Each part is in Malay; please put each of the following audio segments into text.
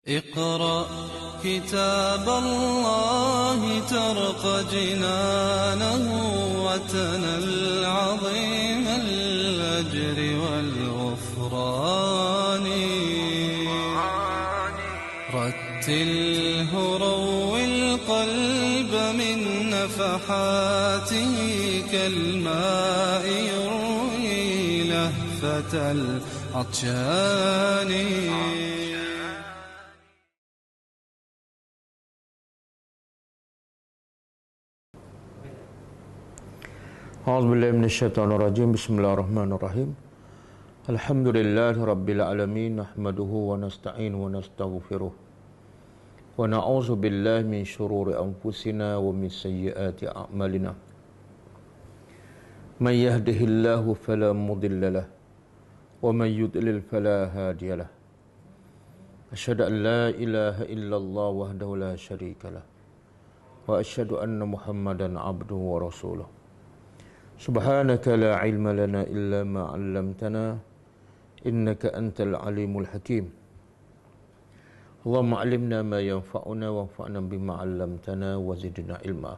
اقرأ كتاب الله ترق جنانه وتنل عظيم الأجر والغفران رتله روي القلب من نفحاته كالماء يروي لهفة العطشان. A'udzubillahi minasyaitonirrajim. Bismillahirrahmanirrahim. Alhamdulillahi rabbil alamin, nahmaduhu wa nasta'inuhu wa nastaghfiruh. Wa na'udzu billahi min syururi anfusina wa min sayyiati a'malina. Man yahdihillahu fala mudilla lahu wa man yudlil fala hadiya lahu. Asyhadu an la ilaha illallah wahdahu la syarika lahu wa asyhadu anna Muhammadan abduhu wa rasuluh. Subhanaka la ilma lana illa ma 'allamtana innaka antal alimul hakim. Allahumma 'allimna ma yanfa'una wanfa'na bima 'allamtana wa zidna ilma.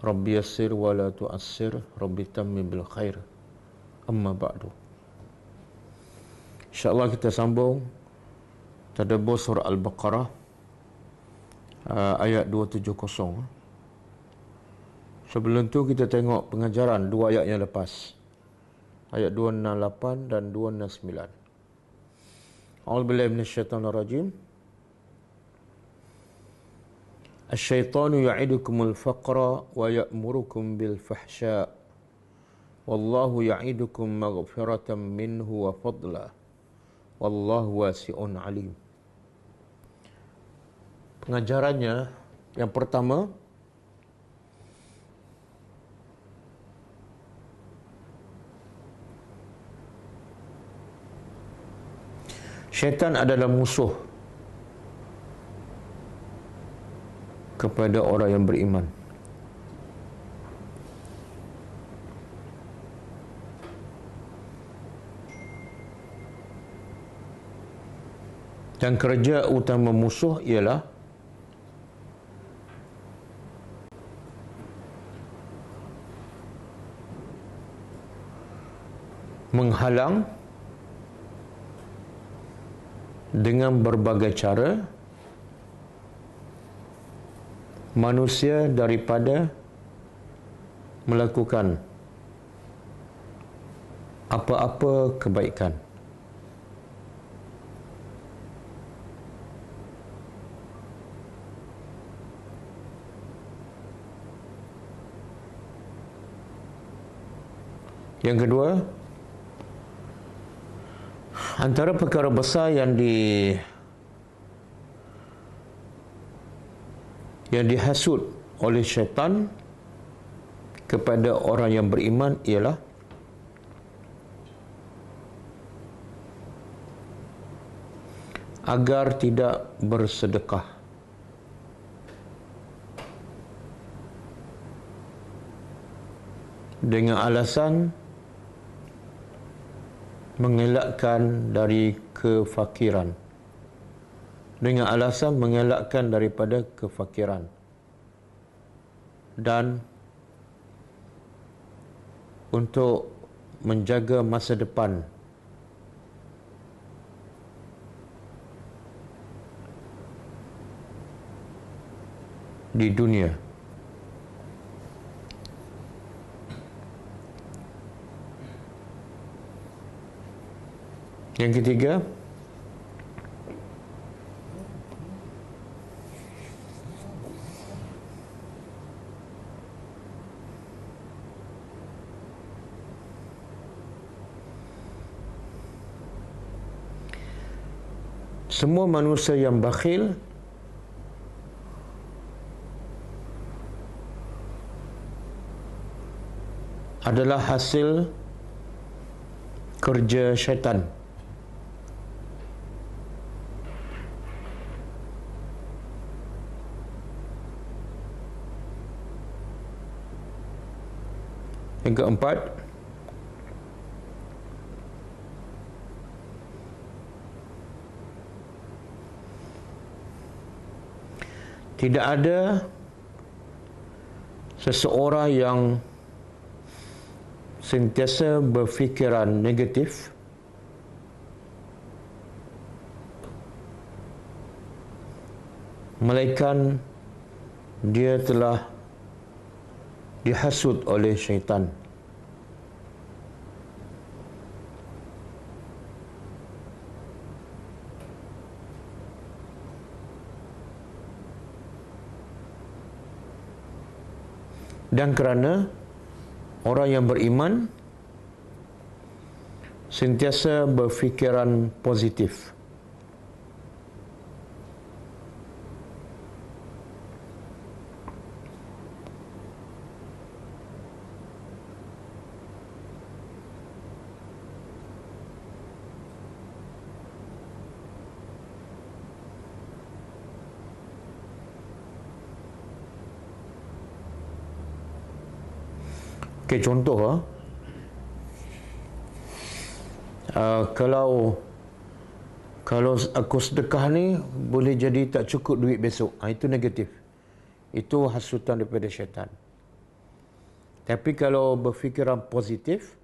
Rabbi yassir wa la tu'assir, Rabbi tammim bil khair. Amma ba'du. InsyaAllah kita sambung tadabbur surah Al-Baqarah ayat 270. Sebelum tu kita tengok pengajaran dua ayat yang lepas. Ayat 268 dan 269. A'udzubillahi minasyaitonirrajim. Asy-syaitanu ya'idukumul faqra wa ya'murukum bil fahsya. Wallahu ya'idukum maghfiratan minhu wa fadla. Wallahu wasi'un alim. Pengajarannya yang pertama, syaitan adalah musuh kepada orang yang beriman. Dan kerja utama musuh ialah menghalang dengan berbagai cara manusia daripada melakukan apa-apa kebaikan. Yang kedua, antara perkara besar yang dihasut oleh syaitan kepada orang yang beriman ialah agar tidak bersedekah. Dengan alasan mengelakkan dari kefakiran. Dengan alasan mengelakkan daripada kefakiran. Dan untuk menjaga masa depan di dunia. Yang ketiga, semua manusia yang bakhil adalah hasil kerja syaitan. Yang keempat, Tidak ada seseorang yang sentiasa berfikiran negatif melainkan dia telah dihasut oleh syaitan. Dan kerana orang yang beriman sentiasa berfikiran positif. Okey, contoh kalau aku sedekah ni boleh jadi tak cukup duit besok, itu negatif. Itu hasutan daripada syaitan. Tapi kalau berfikiran positif,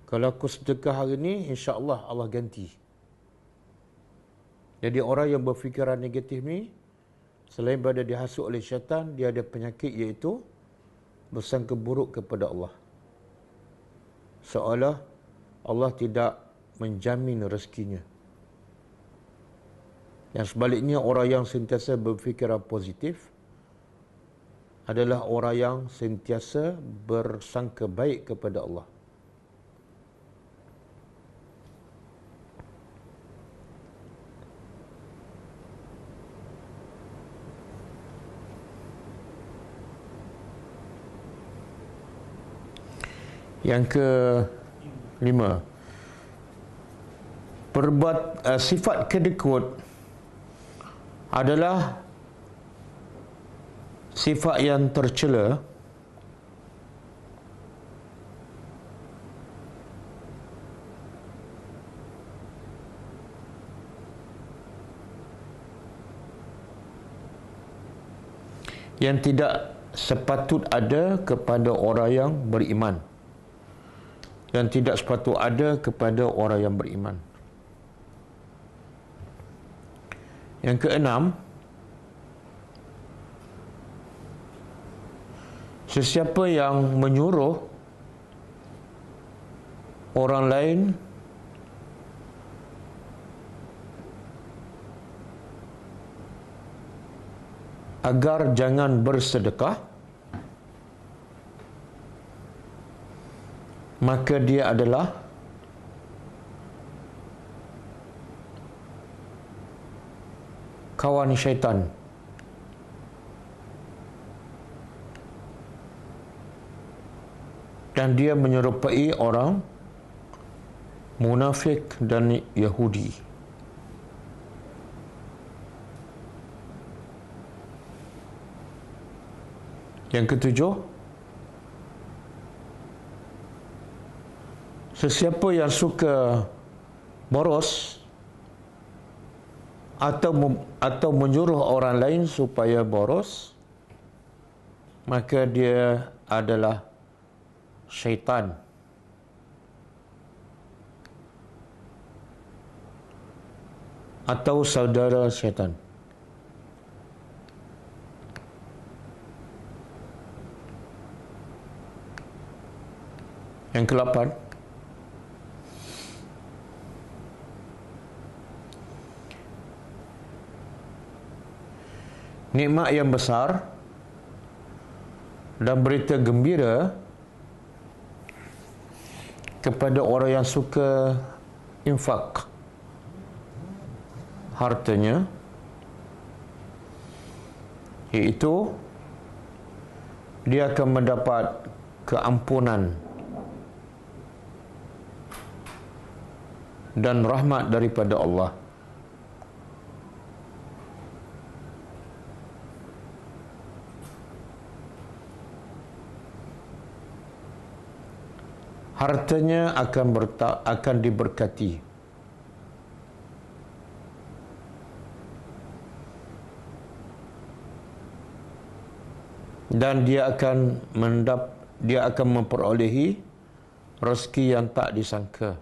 kalau aku sedekah hari ni, insya-Allah Allah ganti. Jadi orang yang berfikiran negatif ni, selain daripada dihasut oleh syaitan, dia ada penyakit, iaitu bersangka buruk kepada Allah. Seolah Allah tidak menjamin rezekinya. Yang sebaliknya, orang yang sentiasa berfikiran positif adalah orang yang sentiasa bersangka baik kepada Allah. Yang kelima, sifat kedekut adalah sifat yang tercela yang tidak sepatut ada kepada orang yang beriman, yang tidak sepatut ada kepada orang yang beriman. Yang keenam, sesiapa yang menyuruh orang lain agar jangan bersedekah, maka dia adalah kawan syaitan. Dan dia menyerupai orang munafik dan Yahudi. Yang ketujuh, sesiapa yang suka boros atau menyuruh orang lain supaya boros, maka dia adalah syaitan. Atau saudara syaitan. Yang ke-8, nikmat yang besar dan berita gembira kepada orang yang suka infak hartanya, iaitu dia akan mendapat keampunan dan rahmat daripada Allah. Hartanya akan diberkati. dan dia akan memperolehi rezeki yang tak disangka.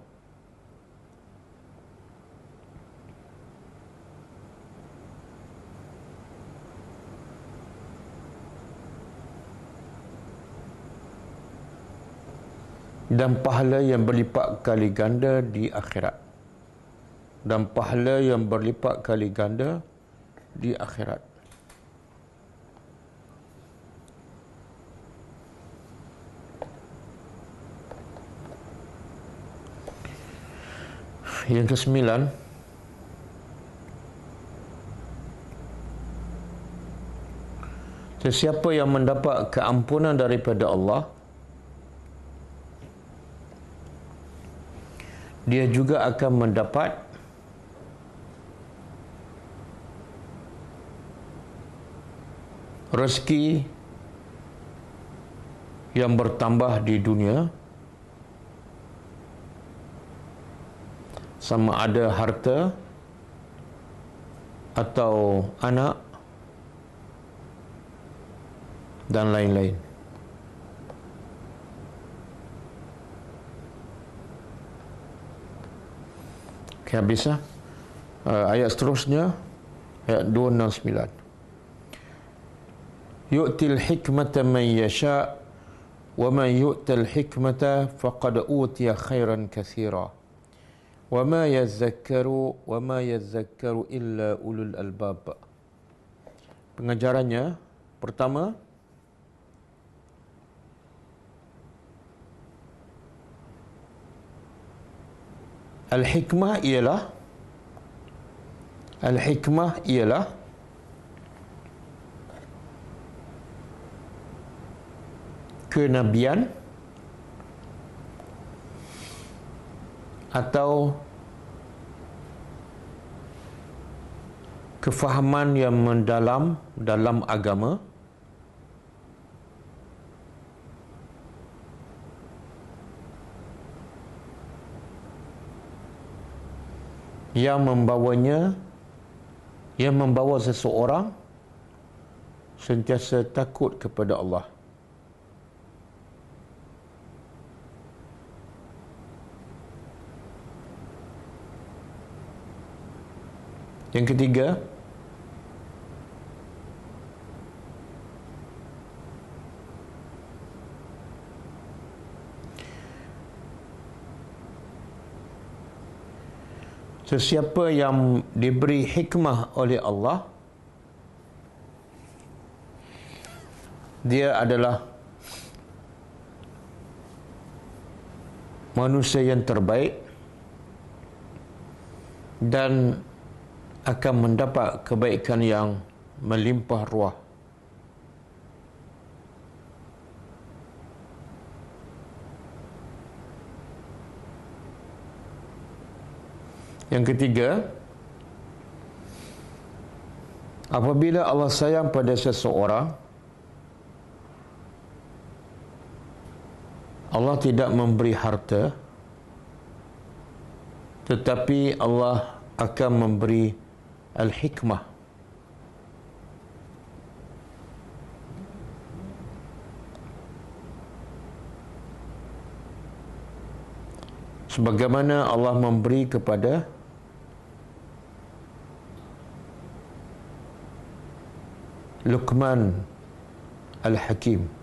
Dan pahala yang berlipat kali ganda di akhirat. Dan pahala yang berlipat kali ganda di akhirat. Yang ke-9, sesiapa yang mendapat keampunan daripada Allah, dia juga akan mendapat rezeki yang bertambah di dunia, sama ada harta atau anak dan lain-lain. Okay, habis lah. Ayat seterusnya, ayat 269. Yu'til hikmata man yasha' wa man yu'tal hikmata faqad utiya khairan katsira wa ma yadhakkaru illa ulul albab. Pengajarannya, pertama, Al-hikmah ialah kenabian atau kefahaman yang mendalam dalam agama yang membawa seseorang sentiasa takut kepada Allah. Yang ketiga, sesiapa yang diberi hikmah oleh Allah, dia adalah manusia yang terbaik dan akan mendapat kebaikan yang melimpah ruah. Yang ketiga, apabila Allah sayang pada seseorang, Allah tidak memberi harta, tetapi Allah akan memberi al-hikmah. Sebagaimana Allah memberi kepada Luqman Al-Hakim.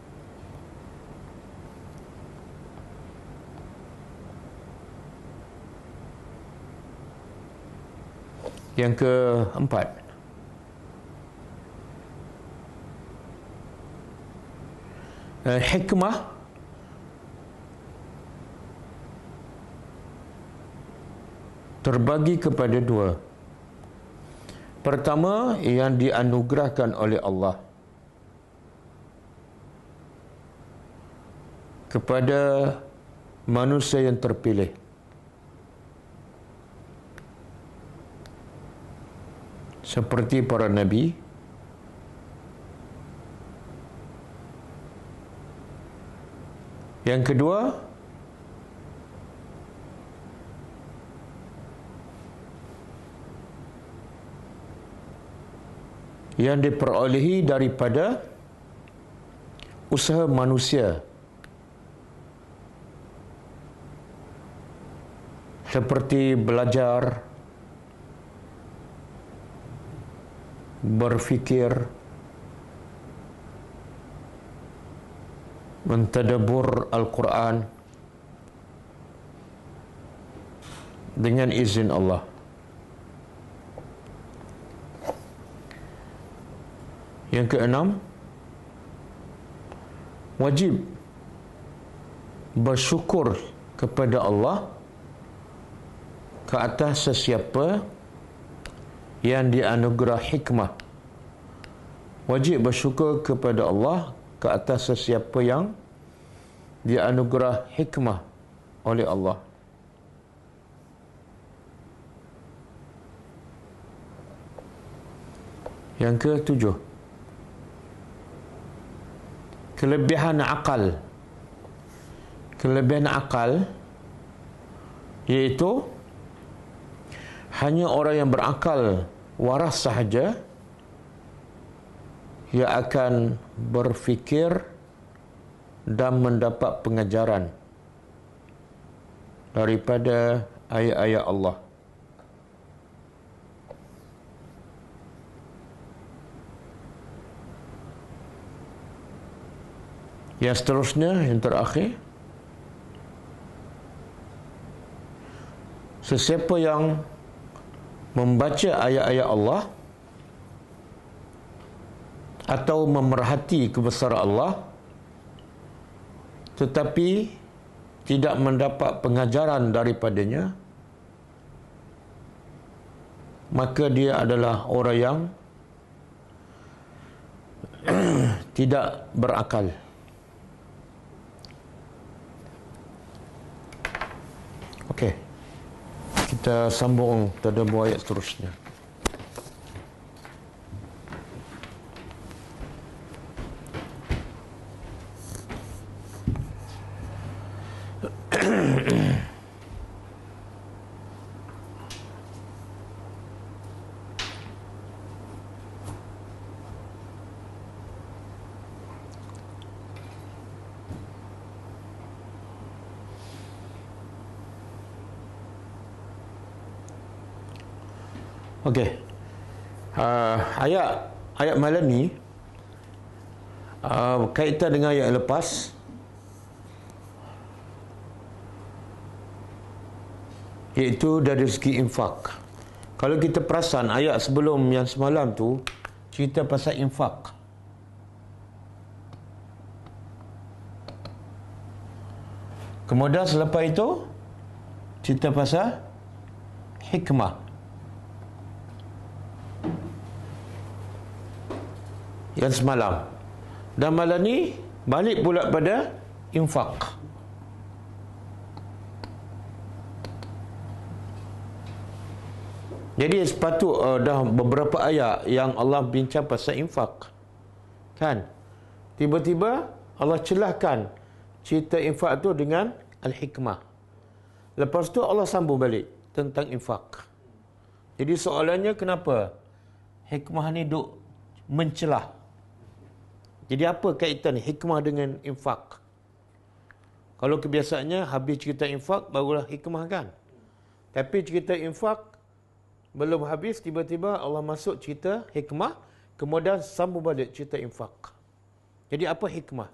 Yang keempat, hikmah terbagi kepada dua. Pertama, yang dianugerahkan oleh Allah kepada manusia yang terpilih. Seperti para nabi, yang kedua, yang diperolehi daripada usaha manusia seperti belajar, berfikir, mentadabbur Al-Quran dengan izin Allah. Yang keenam, wajib bersyukur kepada Allah ke atas sesiapa yang dianugerah hikmah. Wajib bersyukur kepada Allah ke atas sesiapa yang dianugerah hikmah oleh Allah. Yang ketujuh, kelebihan akal. Kelebihan akal iaitu hanya orang yang berakal waras sahaja yang akan berfikir dan mendapat pengajaran daripada ayat-ayat Allah. Yang seterusnya, yang terakhir, sesiapa yang membaca ayat-ayat Allah atau memerhati kebesaran Allah tetapi tidak mendapat pengajaran daripadanya, maka dia adalah orang yang tidak berakal. Okey. Kita sambung tadabbur ayat seterusnya. Okey. Ayat malam ni kaitan dengan ayat lepas, iaitu dari segi infak. Kalau kita perasan ayat sebelum yang semalam tu cerita pasal infak. Kemudian selepas itu cerita pasal hikmah. Yang semalam. Dan malam ni balik pula pada infak. Jadi sepatut dah beberapa ayat yang Allah bincang pasal infak. Kan? Tiba-tiba Allah celahkan cerita infak tu dengan al-hikmah. Lepas tu Allah sambung balik tentang infak. Jadi soalannya, kenapa hikmah ni duk mencelah? Jadi apa kaitan hikmah dengan infak? Kalau kebiasaannya habis cerita infak barulah hikmah, kan? Tapi cerita infak belum habis, tiba-tiba Allah masuk cerita hikmah, kemudian sambung balik cerita infak. Jadi apa hikmah?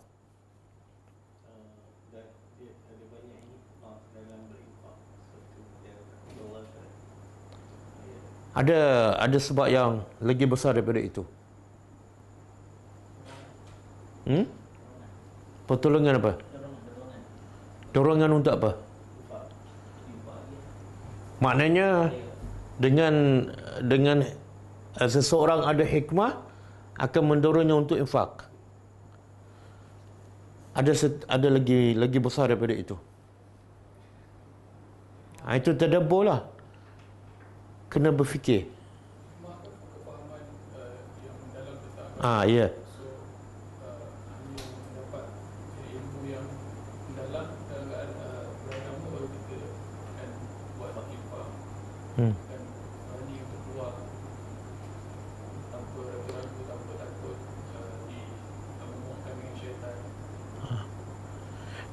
Ada sebab yang lagi besar daripada itu. Pertolongan apa? Dorongan untuk apa? Maknanya dengan seseorang ada hikmah akan mendorongnya untuk infak. Ada lagi besar daripada itu. Itu tadabbur lah. Kena berfikir. Ya.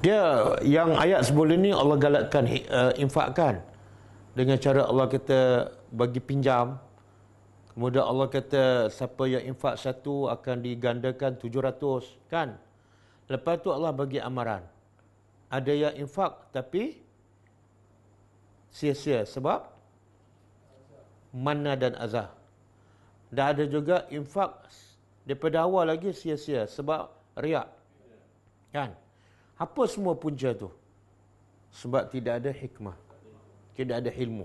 Dia yang ayat sebelum ni Allah galakkan infakkan dengan cara Allah kata bagi pinjam. Kemudian Allah kata siapa yang infak satu akan digandakan 700, kan? Lepas tu Allah bagi amaran. Ada yang infak tapi sia-sia sebab manna dan azah. Dan ada juga infak daripada awal lagi sia-sia sebab riak. Kan? Apa semua punca tu? Sebab tidak ada hikmah. Tidak ada ilmu.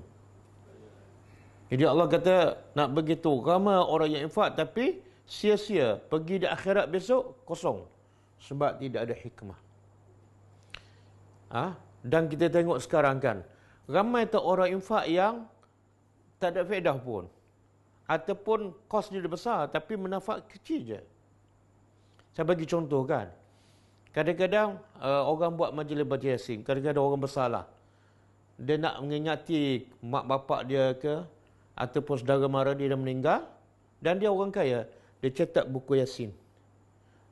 Jadi Allah kata nak begitu ramai orang yang infak tapi sia-sia, pergi di akhirat besok kosong sebab tidak ada hikmah. Dan kita tengok sekarang kan, ramai tu orang infak yang tak ada faedah pun, ataupun kos dia besar tapi manfaat kecil je. Saya bagi contoh kan, kadang-kadang orang buat majlis baca Yasin, kadang-kadang orang bersalah, dia nak mengingati mak bapak dia ke ataupun saudara mara dia dah meninggal, dan dia orang kaya, dia cetak buku Yasin.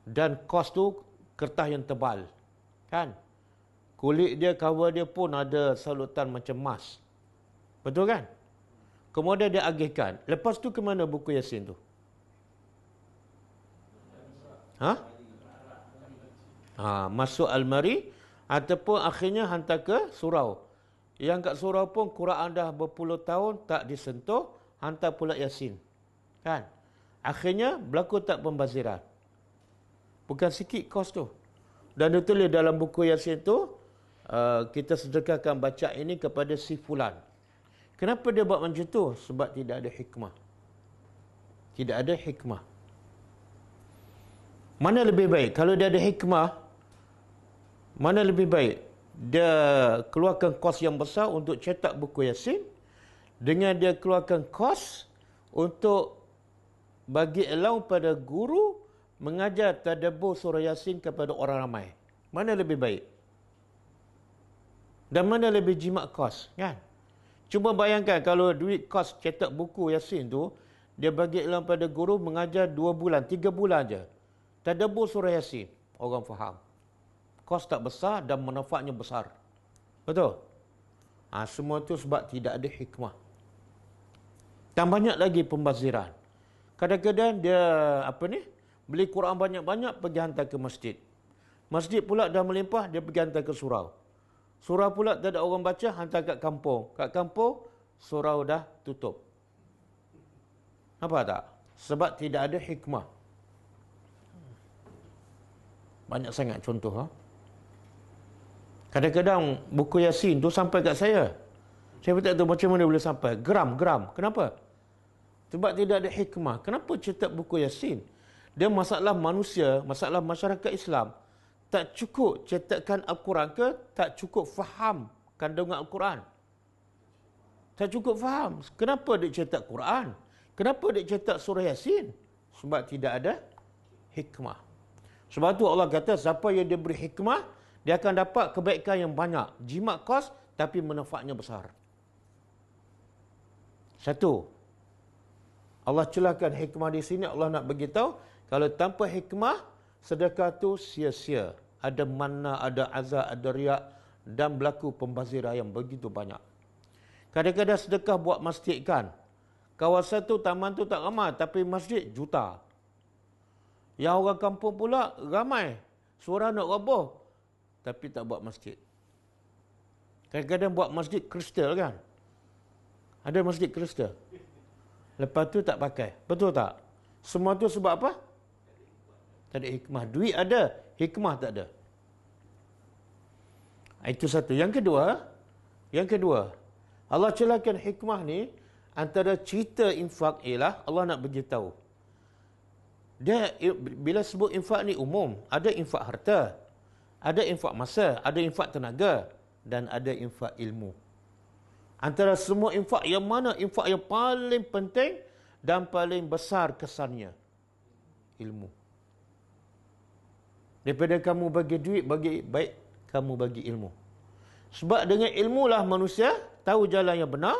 Dan kos tu kertas yang tebal. Kan? Kulit dia, cover dia pun ada salutan macam emas. Betul kan? Kemudian dia agihkan. Lepas tu ke mana buku Yasin tu? Masuk almari ataupun akhirnya hantar ke surau. Yang kat surau pun Quran dah berpuluh tahun tak disentuh, hantar pula Yasin. Kan? Akhirnya berlaku tak pembaziran. Bukan sikit kos tu. Dan ditulis dalam buku Yasin tu, kita sedekahkan baca ini kepada si fulan. Kenapa dia buat macam tu? Sebab tidak ada hikmah. Tidak ada hikmah. Mana lebih baik? Kalau dia ada hikmah, mana lebih baik? Dia keluarkan kos yang besar untuk cetak buku Yasin, dengan dia keluarkan kos untuk bagi allowance pada guru mengajar tadabbur surah Yasin kepada orang ramai. Mana lebih baik? Dan mana lebih jimat kos? Kan? Cuba bayangkan kalau duit kos cetak buku Yasin tu, dia bagi allowance pada guru mengajar 2 bulan, 3 bulan je. Tadabbur surah Yasin. Orang faham. Kos tak besar dan manfaatnya besar. Betul? Semua tu sebab tidak ada hikmah. Dan banyak lagi pembaziran. Kadang-kadang dia beli Quran banyak-banyak pergi hantar ke masjid. Masjid pula dah melimpah, dia pergi hantar ke surau. Surau pula tak ada orang baca, hantar kat kampung. Kat kampung, surau dah tutup. Nampak tak? Sebab tidak ada hikmah. Banyak sangat contoh. Kadang-kadang buku Yasin tu sampai kat saya. Saya tak tahu macam mana boleh sampai. Geram. Kenapa? Sebab tidak ada hikmah. Kenapa cetak buku Yasin? Dia masalah manusia, masalah masyarakat Islam. Tak cukup cetakkan Al-Quran ke? Tak cukup faham kandungan Al-Quran. Tak cukup faham. Kenapa dia cetak Quran? Kenapa dia cetak surah Yasin? Sebab tidak ada hikmah. Sebab tu Allah kata, siapa yang diberi hikmah, dia akan dapat kebaikan yang banyak. Jimat kos, tapi manfaatnya besar. Satu, Allah celahkan hikmah di sini. Allah nak beritahu, kalau tanpa hikmah, sedekah tu sia-sia. Ada manna, ada azab, ada riak, dan berlaku pembaziran yang begitu banyak. Kadang-kadang sedekah buat masjid kan. Kawasan tu, taman tu tak ramai, tapi masjid juta. Yang orang kampung pula ramai. Suara nak roboh, tapi tak buat masjid. Kadang-kadang buat masjid kristal kan. Ada masjid kristal. Lepas tu tak pakai. Betul tak? Semua tu sebab apa? Tak ada hikmah. Duit ada, hikmah tak ada. Itu satu. Yang kedua, Allah celahkan hikmah ni, antara cerita infak ialah Allah nak beritahu. Dia bila sebut infak ni umum, ada infak harta, ada infak masa, ada infak tenaga, dan ada infak ilmu. Antara semua infak, yang mana infak yang paling penting dan paling besar kesannya? Ilmu. Daripada kamu bagi duit, baik kamu bagi ilmu. Sebab dengan ilmu lah manusia tahu jalan yang benar,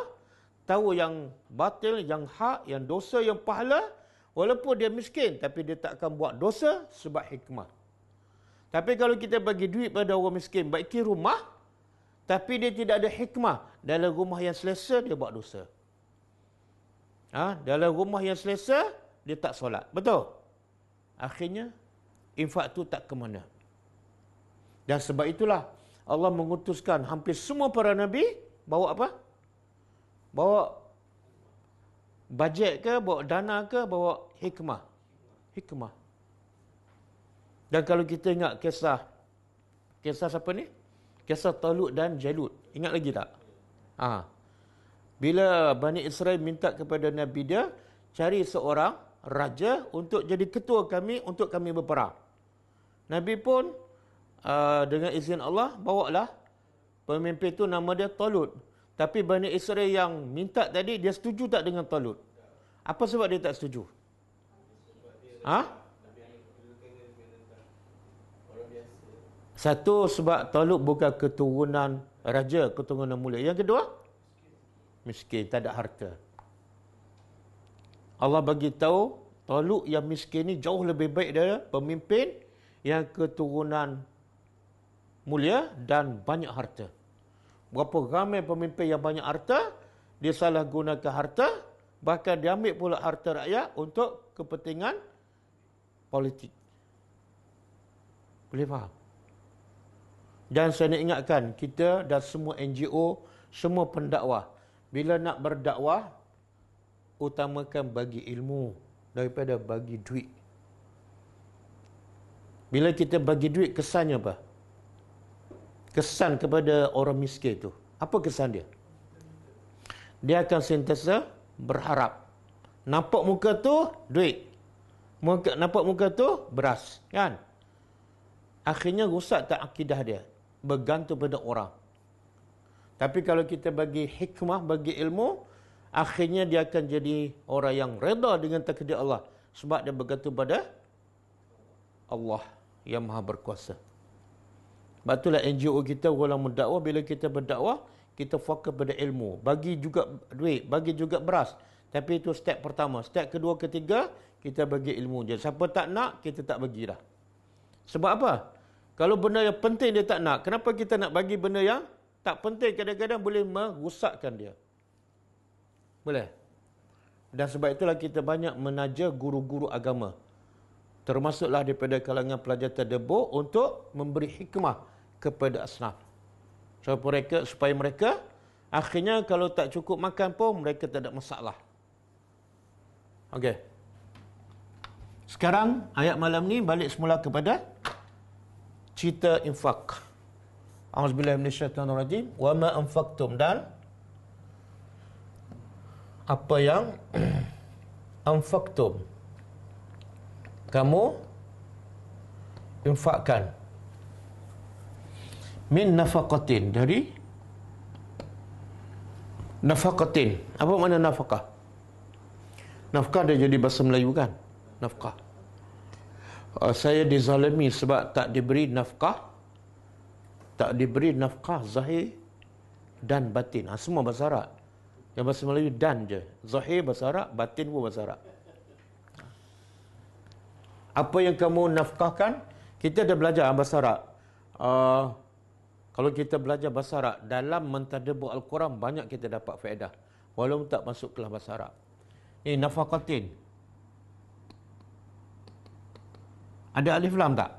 tahu yang batil, yang hak, yang dosa, yang pahala. Walaupun dia miskin, tapi dia tak akan buat dosa sebab hikmah. Tapi kalau kita bagi duit pada orang miskin, baiki rumah, tapi dia tidak ada hikmah. Dalam rumah yang selesa, dia buat dosa. Dalam rumah yang selesa, dia tak solat. Betul? Akhirnya, infak tu tak ke mana. Dan sebab itulah, Allah mengutuskan hampir semua para Nabi, bawa apa? Bawa bajet ke, bawa dana ke, bawa hikmah. Hikmah. Dan kalau kita ingat kisah siapa ni? Kisah Talut dan Jalut. Ingat lagi tak? Bila Bani Israel minta kepada Nabi dia, cari seorang raja untuk jadi ketua kami, untuk kami berperang. Nabi pun dengan izin Allah, bawalah pemimpin tu, nama dia Talut. Tapi Bani Israel yang minta tadi, dia setuju tak dengan Talut? Apa sebab dia tak setuju? Satu, sebab Talut bukan keturunan raja, keturunan mulia. Yang kedua, miskin, tak ada harta. Allah bagi tahu Talut yang miskin ni jauh lebih baik daripada pemimpin yang keturunan mulia dan banyak harta. Berapa ramai pemimpin yang banyak harta, dia salah gunakan harta, bahkan dia ambil pula harta rakyat untuk kepentingan politik. Boleh faham? Dan saya nak ingatkan, kita dan semua NGO, semua pendakwah, bila nak berdakwah, utamakan bagi ilmu daripada bagi duit. Bila kita bagi duit, kesannya apa? Kesan kepada orang miskin tu. Apa kesan dia? Dia akan sentiasa berharap. Nampak muka tu, duit. Nampak muka tu, beras. Kan? Akhirnya rusak tak akidah dia. Bergantung pada orang. Tapi kalau kita bagi hikmah, bagi ilmu, akhirnya dia akan jadi orang yang reda dengan takdir Allah. Sebab dia bergantung pada Allah yang maha berkuasa. Sebab itulah NGO kita, orang mendakwah, bila kita berdakwah, kita fokus pada ilmu. Bagi juga duit, bagi juga beras. Tapi itu step pertama. Step kedua, ketiga, kita bagi ilmu je. Siapa tak nak, kita tak bagi dah. Sebab apa? Kalau benda yang penting dia tak nak, kenapa kita nak bagi benda yang tak penting? Kadang-kadang boleh merosakkan dia. Boleh? Dan sebab itulah kita banyak menaja guru-guru agama. Termasuklah daripada kalangan pelajar tadabbur untuk memberi hikmah kepada asnaf. Supaya mereka akhirnya kalau tak cukup makan pun mereka tak ada masalah. Okey. Sekarang ayat malam ni balik semula kepada cerita infak. A'udzubillahi minasyaitonirrajim. Wa ma anfaqtum, dan apa yang anfaqtum, kamu infakkan, min nafaqatin, dari nafaqatin. Apa makna nafaqah? Nafkah dia jadi bahasa Melayu kan? Nafkah. Saya dizalimi sebab tak diberi nafkah. Tak diberi nafkah zahir dan batin. Semua bahasa Arab. Yang bahasa Melayu dan je. Zahir bahasa Arab, batin pun bahasa Arab. Apa yang kamu nafkahkan, kita dah belajar bahasa Arab. Kalau kita belajar bahasa Arab, dalam mentadabbur Al-Quran, banyak kita dapat faedah. Walaupun tak masuk kelas bahasa Arab. Ini nafaqatin. Ada alif lam tak?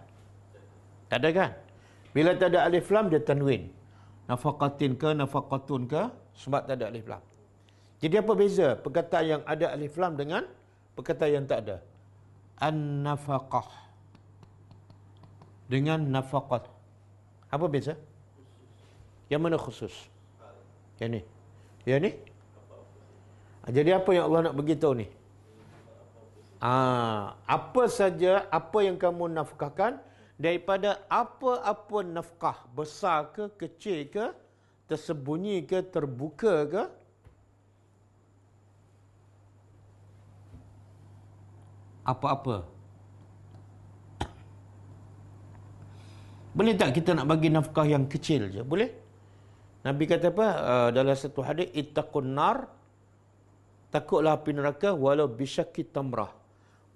Tak ada kan? Bila tak ada alif lam, dia tanwin. Nafaqatin ke, nafaqatun ke, sebab tak ada alif lam. Jadi apa beza perkataan yang ada alif lam dengan perkataan yang tak ada? An-nafaqah dengan nafaqat. Apa beza? Yang mana khusus? Yang ni. Yang ni? Jadi apa yang Allah nak beritahu ni? Apa saja, apa yang kamu nafkahkan, daripada apa-apa nafkah, besar ke, kecil ke, tersembunyi ke, terbuka ke, apa-apa. Boleh tak kita nak bagi nafkah yang kecil je? Boleh? Nabi kata apa? Dalam satu hadis, ittaqun nar, takutlah api neraka walau bisyakki tamrah,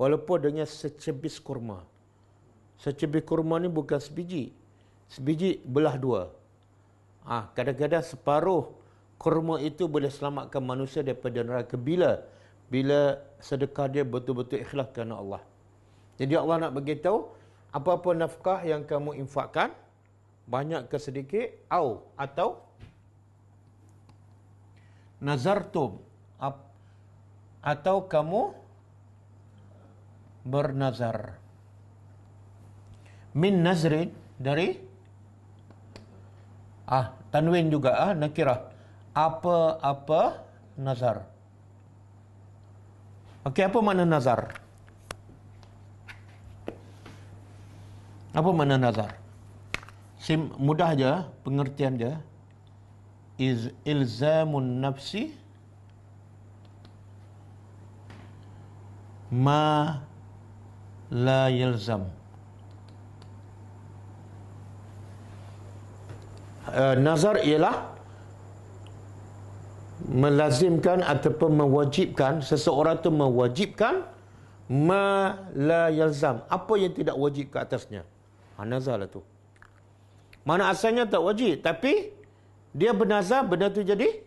walaupun dengan secebis kurma. secebis kurma ni bukan sebiji. Sebiji belah dua. Kadang-kadang separuh kurma itu boleh selamatkan manusia daripada neraka. Bila sedekah dia betul-betul ikhlas kerana Allah. Jadi Allah nak beritahu, apa-apa nafkah yang kamu infakkan, banyak ke sedikit, atau nazartum, atau kamu bernazar. Min nazrin, dari tanwin juga, nakirah. Apa-apa nazar. Okey, apa makna nazar? Apa makna nazar? Mudah aja pengertian dia. Ilzamun nafsi ma la yalzam. Nazar ialah melazimkan ataupun mewajibkan, seseorang tu mewajibkan ma la yalzam, apa yang tidak wajib ke atasnya. Nazar lah tu. Mana asalnya tak wajib, tapi dia bernazar, benda tu jadi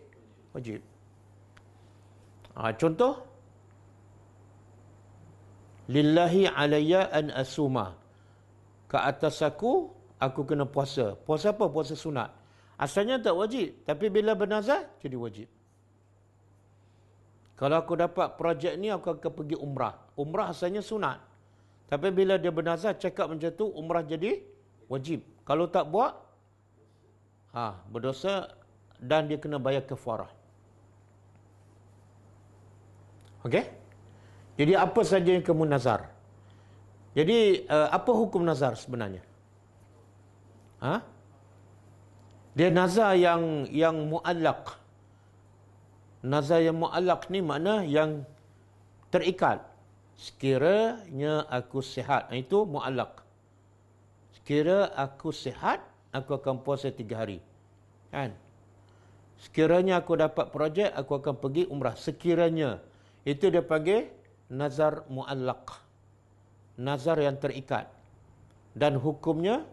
wajib. Contoh, lillahi alayya an asuma, ke atas aku kena puasa. Puasa apa? Puasa sunat. Asalnya tak wajib, tapi bila bernazar jadi wajib. Kalau aku dapat projek ni, aku akan pergi umrah. Umrah asalnya sunat, tapi bila dia bernazar cakap macam tu, umrah jadi wajib. Kalau tak buat, berdosa dan dia kena bayar kafarah. Okey? Jadi apa saja yang kamu nazar? Jadi apa hukum nazar sebenarnya? Dia nazar yang muallaq. Nazar yang muallaq ni makna yang terikat. Sekiranya aku sihat, itu muallaq. Sekira aku sihat, aku akan puasa 3 hari. Kan? Sekiranya aku dapat projek, aku akan pergi umrah. Sekiranya. Itu dia panggil nazar muallaq. Nazar yang terikat. Dan hukumnya,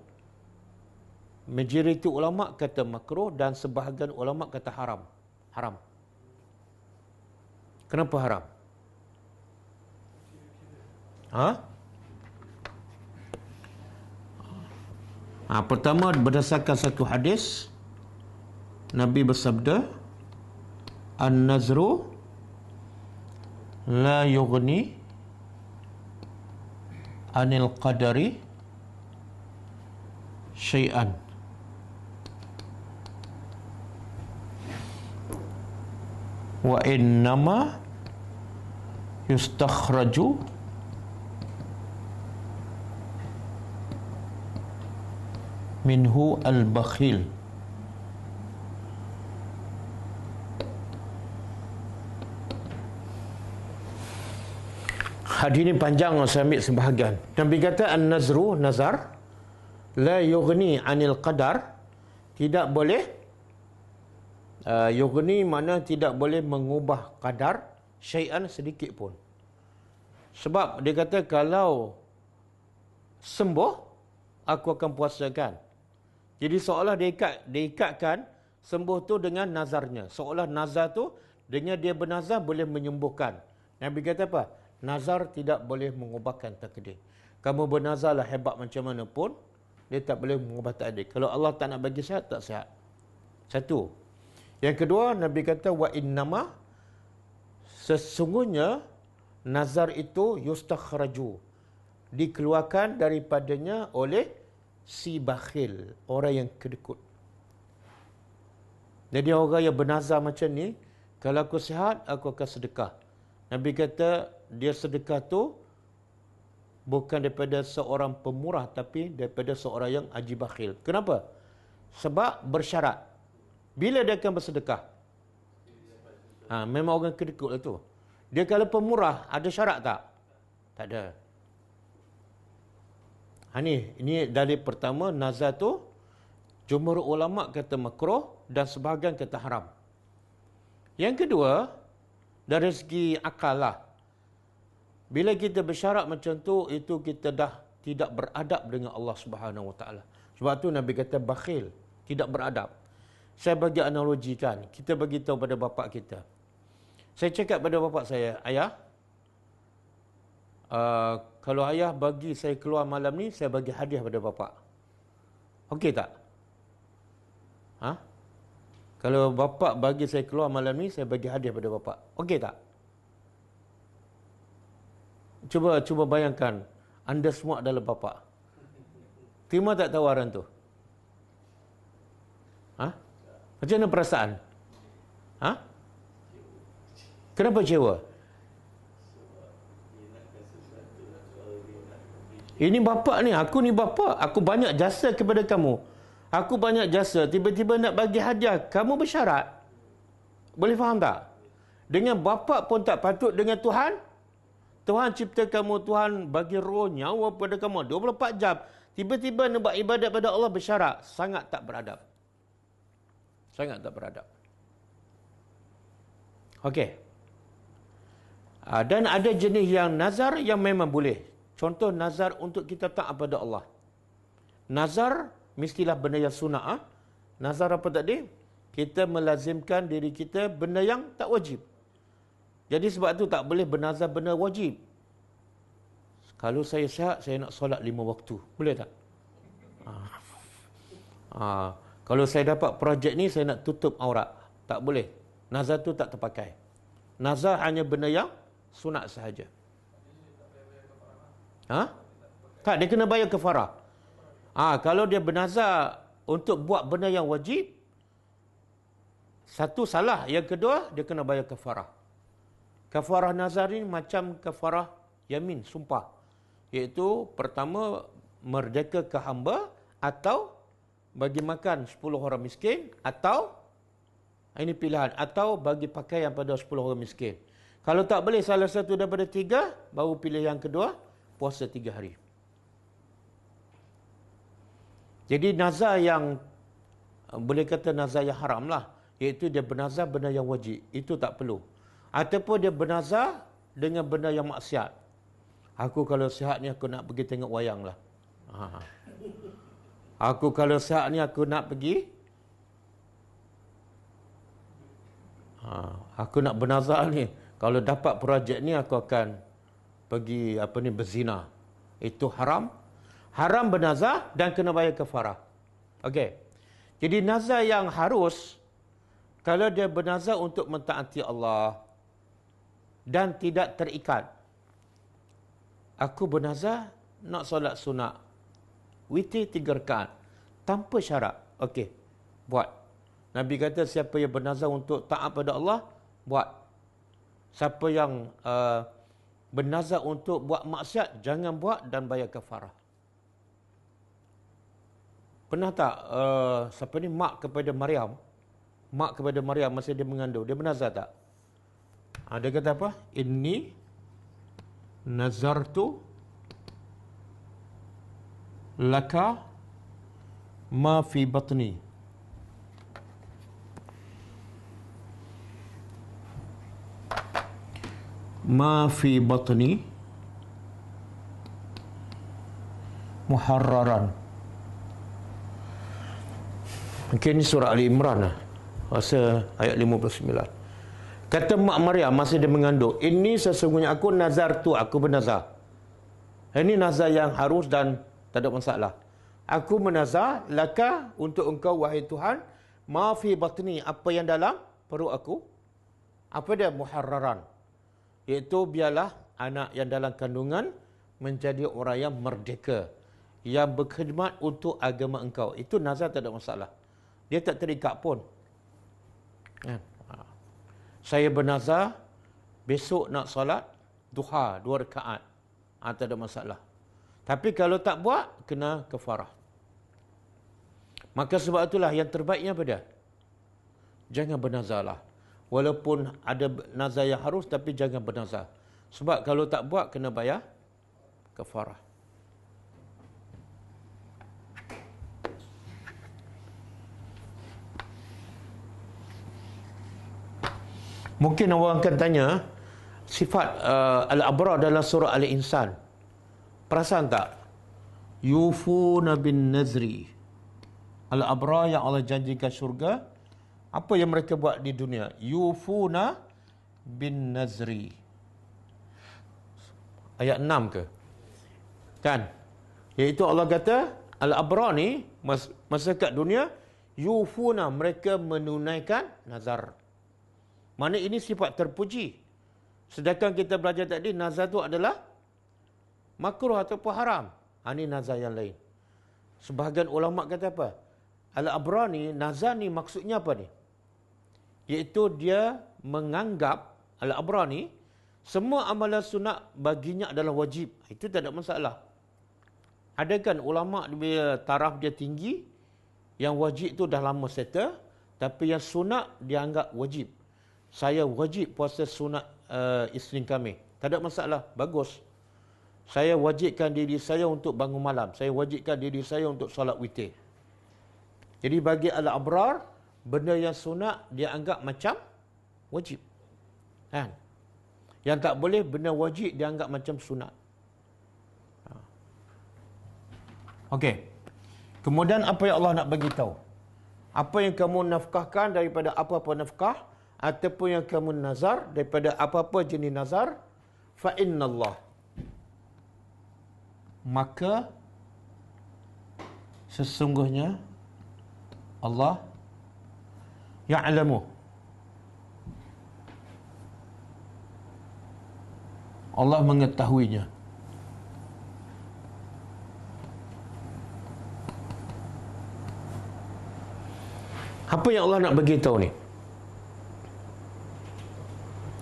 majoriti ulama kata makruh dan sebahagian ulama kata haram. Haram. Kenapa haram? Pertama, berdasarkan satu hadis, Nabi bersabda, an-nazru la yughni anil qadari syai'an. Wa innama yustakhraju minhu al-bakhil. Hadis ini panjang, saya ambil sebahagian. Nabi kata an-nazru, nazar, la yughni anil qadar, tidak boleh, yughni mana tidak boleh mengubah qadar syai'an, sedikit pun. Sebab dia kata kalau sembuh, aku akan puasakan. Jadi seolah diikatkan sembuh tu dengan nazarnya. Seolah nazar tu dengan dia bernazar boleh menyembuhkan. Nabi kata apa? Nazar tidak boleh mengubahkan takdir. Kamu bernazarlah hebat macam mana pun, dia tak boleh mengubah takdir. Kalau Allah tak nak bagi sihat, tak sihat. Satu. Yang kedua, Nabi kata wa innama, sesungguhnya nazar itu yustakhraju, dikeluarkan daripadanya oleh si bakhil, orang yang kedekut. Jadi orang yang bernazar macam ni, kalau aku sihat, aku akan sedekah. Nabi kata dia sedekah tu bukan daripada seorang pemurah, tapi daripada seorang yang haji bakhil. Kenapa? Sebab bersyarat. Bila dia akan bersedekah? Memang orang kedekut lah tu. Dia kalau pemurah, ada syarat tak? Tak ada. Ini dalil pertama, nazar tu jumhur ulama kata makruh dan sebahagian kata haram. Yang kedua, dari segi akal lah. Bila kita bersyarat macam tu, itu kita dah tidak beradab dengan Allah Subhanahu Wa Taala. Sebab tu Nabi kata bakhil, tidak beradab. Saya bagi analogikan, kita bagi tahu pada bapa kita. Saya cakap pada bapa saya, ayah, kalau ayah bagi saya keluar malam ni, saya bagi hadiah pada bapa. Okey tak? Ha? Kalau bapa bagi saya keluar malam ni, saya bagi hadiah pada bapa. Okey tak? Cuba bayangkan, anda semua adalah bapa. Terima tak tawaran tu? Ha? Macam mana perasaan? Ha? Kenapa kecewa? Ini bapa ni, aku ni bapa, aku banyak jasa kepada kamu. Aku banyak jasa, tiba-tiba nak bagi hadiah, kamu bersyarat. Boleh faham tak? Dengan bapa pun tak patut, dengan Tuhan. Tuhan cipta kamu, Tuhan bagi roh, nyawa pada kamu 24 jam. Tiba-tiba nak buat ibadat pada Allah bersyarat. Sangat tak beradab. Sangat tak beradab. Okey. Dan ada jenis yang nazar yang memang boleh. Contoh nazar untuk kita taat pada Allah. Nazar mestilah benda yang sunat. Nazar apa tadi? Kita melazimkan diri kita benda yang tak wajib. Jadi sebab tu tak boleh bernazar benda wajib. Kalau saya sihat, saya nak solat 5 waktu. Boleh tak? Kalau saya dapat projek ni, saya nak tutup aurat. Tak boleh. Nazar tu tak terpakai. Nazar hanya benda yang sunat sahaja. Tak, dia kena bayar kafarah. Kalau dia bernazar untuk buat benda yang wajib, satu salah. Yang kedua, dia kena bayar kafarah. Kafarah nazar ni macam kafarah yamin, sumpah. Iaitu pertama, merdeka ke hamba, atau bagi makan 10 orang miskin, atau ini pilihan, atau bagi pakaian pada 10 orang miskin. Kalau tak boleh salah satu daripada 3, baru pilih yang kedua, puasa 3 hari. Jadi nazar yang boleh kata nazar yang haram lah, iaitu dia bernazar benda yang wajib, itu tak perlu. Ataupun dia bernazar dengan benda yang maksiat. Aku kalau sihat ni aku nak pergi tengok wayang lah. Aku kalau sihat ni aku nak pergi, aku nak bernazar ni, kalau dapat projek ni aku akan pergi berzina. Itu haram. Haram bernazar dan kena bayar kafarah. Okey. Jadi nazar yang harus, kalau dia bernazar untuk mentaati Allah dan tidak terikat. Aku bernazar nak solat sunat witir 3 rakaat tanpa syarat. Okey, buat. Nabi kata siapa yang bernazar untuk taat pada Allah, buat. Siapa yang bernazar untuk buat maksiat, jangan buat dan bayar kafarah. Pernah tak siapa ni mak kepada Maryam? Mak kepada Maryam masa dia mengandung, dia bernazar tak? Dia kata apa? Inni nazartu laka ma fi batni. Ma fi batni muharraran. Mungkin ini surah Ali Imran lah. Rasa ayat 59. Kata mak Maryam masa dia mengandung, ini sesungguhnya aku nazar tu, aku bernazar. Ini nazar yang harus dan tak ada masalah. Aku menazar laka untuk engkau wahai Tuhan, ma fi batni, apa yang dalam perut aku. Apa dia? Muharraran. Iaitu biarlah anak yang dalam kandungan menjadi orang yang merdeka, yang berkhidmat untuk agama engkau. Itu nazar tak ada masalah. Dia tak terikat pun. Saya bernazar besok nak solat duha 2 rakaat. Tak ada masalah. Tapi kalau tak buat, kena kafarah. Maka sebab itulah yang terbaiknya apa dia? Jangan bernazarlah. Walaupun ada nazar yang harus, tapi jangan bernazar. Sebab kalau tak buat, kena bayar kafarah. Mungkin orang akan tanya, sifat Al-Abrar dalam surah Al-Insan. Perasan tak? Yufuna bin nazri. Al-abrar yang Allah janjikan syurga, apa yang mereka buat di dunia? Yufuna bin nazri. Ayat 6 ke? Kan? Iaitu Allah kata, al-abrar ni, masa kat dunia, yufuna, mereka menunaikan nazar. Mana ini sifat terpuji. Sedangkan kita belajar tadi, nazar tu adalah makruh ataupun haram. Ini nazar yang lain. Sebahagian ulama kata apa? Al-abrar ni, nazar ni maksudnya apa ni? Iaitu dia menganggap, al-abrar ni, semua amalan sunat baginya adalah wajib. Itu tak ada masalah. Ada kan ulama dia taraf dia tinggi, yang wajib tu dah lama settle, tapi yang sunat dia anggap wajib. Saya wajib puasa sunat isteri kami. Tak ada masalah, bagus. Saya wajibkan diri saya untuk bangun malam. Saya wajibkan diri saya untuk solat witir. Jadi bagi al-abrar, benda yang sunat dia anggap macam wajib. Kan? Yang tak boleh, benda wajib dia anggap macam sunat. Okey. Kemudian apa yang Allah nak bagi tahu? Apa yang kamu nafkahkan daripada apa-apa nafkah, ataupun yang kamu nazar daripada apa-apa jenis nazar, fa innallah, maka sesungguhnya Allah ya'lamu, Allah mengetahuinya. Apa yang Allah nak bagi tahu ni?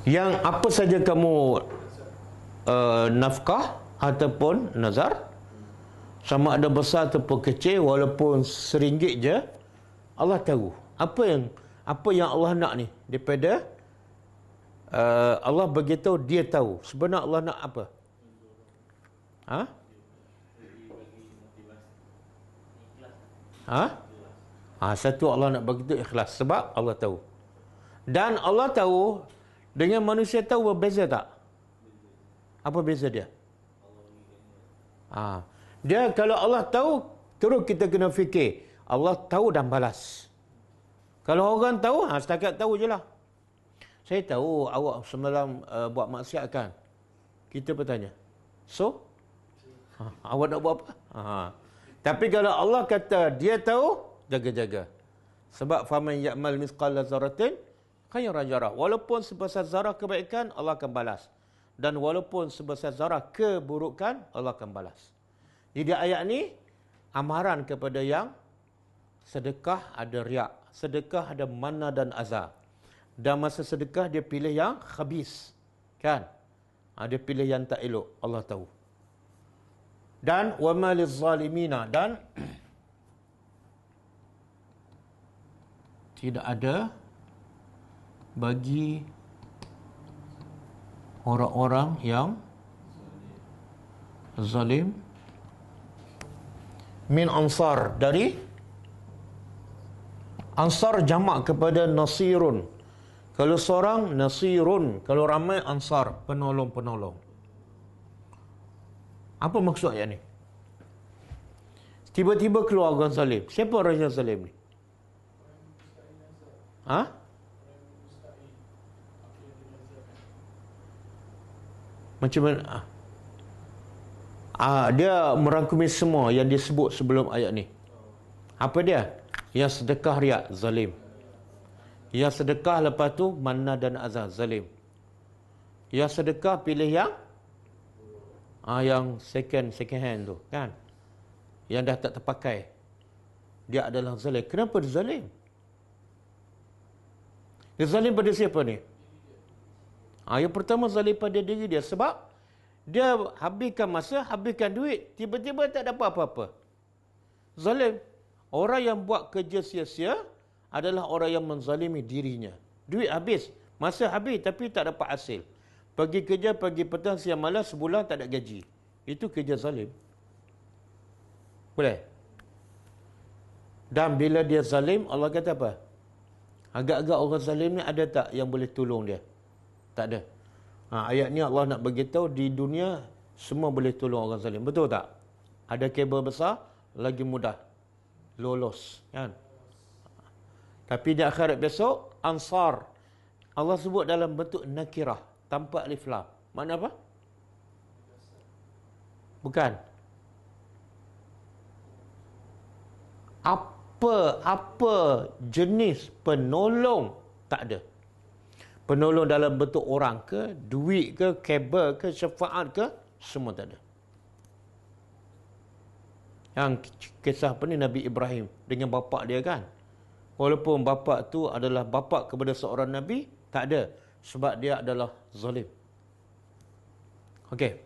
Yang apa saja kamu nafkah ataupun nazar, sama ada besar ataupun kecil, walaupun RM1 je, Allah tahu. Apa yang Allah nak ni daripada Allah beritahu, dia tahu. Sebenarnya Allah nak apa? Satu, Allah nak bagi tahu ikhlas, sebab Allah tahu. Dan Allah tahu dengan manusia tahu berbeza tak? Apa beza dia? Dia kalau Allah tahu, terus kita kena fikir Allah tahu dan balas. Kalau orang tahu, setakat tahu je lah. Saya tahu awak semalam buat maksiat kan? Kita bertanya, so? Awak nak buat apa? Tapi kalau Allah kata dia tahu, jaga-jaga. Sebab faman ya'mal mithqala dzarratin khairan yarah. Walaupun sebesar zarah kebaikan, Allah akan balas. Dan walaupun sebesar zarah keburukan, Allah akan balas. Jadi ayat ni amaran kepada yang sedekah ada riak, sedekah ada manna dan azab. Dan masa sedekah dia pilih yang khabis, kan? Dia pilih yang tak elok, Allah tahu. Dan wa maliz zalimina, dan tidak ada bagi orang-orang yang zalim min ansar, dari ansar jamak kepada nasirun. Kalau seorang nasirun, kalau ramai ansar, penolong-penolong. Apa maksud ayat ni? Tiba-tiba keluar orang zalim. Siapa orang yang zalim ni? Macam mana? Dia merangkumi semua yang disebut sebelum ayat ni. Apa dia? Yang sedekah riak, zalim. Yang sedekah lepas tu manna dan azab, zalim. Yang sedekah pilih yang second hand tu, kan? Yang dah tak terpakai, dia adalah zalim. Kenapa dia zalim? Dia zalim pada siapa ni? Yang pertama zalim pada diri dia, sebab dia habiskan masa, habiskan duit, tiba-tiba tak dapat apa-apa. Zalim. Orang yang buat kerja sia-sia adalah orang yang menzalimi dirinya. Duit habis, masa habis, tapi tak dapat hasil. Pergi kerja, pagi petang, siang malam, sebulan tak ada gaji. Itu kerja zalim. Boleh? Dan bila dia zalim, Allah kata apa? Agak-agak orang zalim ni ada tak yang boleh tolong dia? Tak ada. Ayat ni Allah nak beritahu di dunia semua boleh tolong orang zalim. Betul tak? Ada kabel besar, lagi mudah lolos, kan? Tapi di akhirat besok, ansar, Allah sebut dalam bentuk nakirah, tanpa alif lam. Makna apa? Bukan. Apa jenis penolong, tak ada. Penolong dalam bentuk orang ke, duit ke, kabel ke, syafaat ke, semua tak ada. Yang kisah apa ni, Nabi Ibrahim dengan bapa dia, kan? Walaupun bapa tu adalah bapa kepada seorang Nabi, tak ada. Sebab dia adalah zalim. Okey.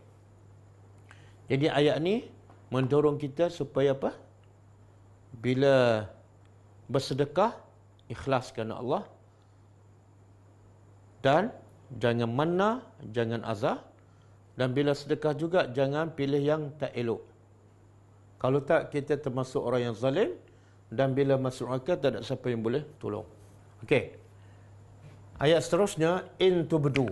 Jadi ayat ni mendorong kita supaya apa? Bila bersedekah, ikhlas kerana Allah. Dan jangan manna, jangan azah. Dan bila sedekah juga, jangan pilih yang tak elok. Kalau tak, kita termasuk orang yang zalim. Dan bila masuk neraka, tak ada siapa yang boleh tolong. Okey. Ayat seterusnya, in tubdu.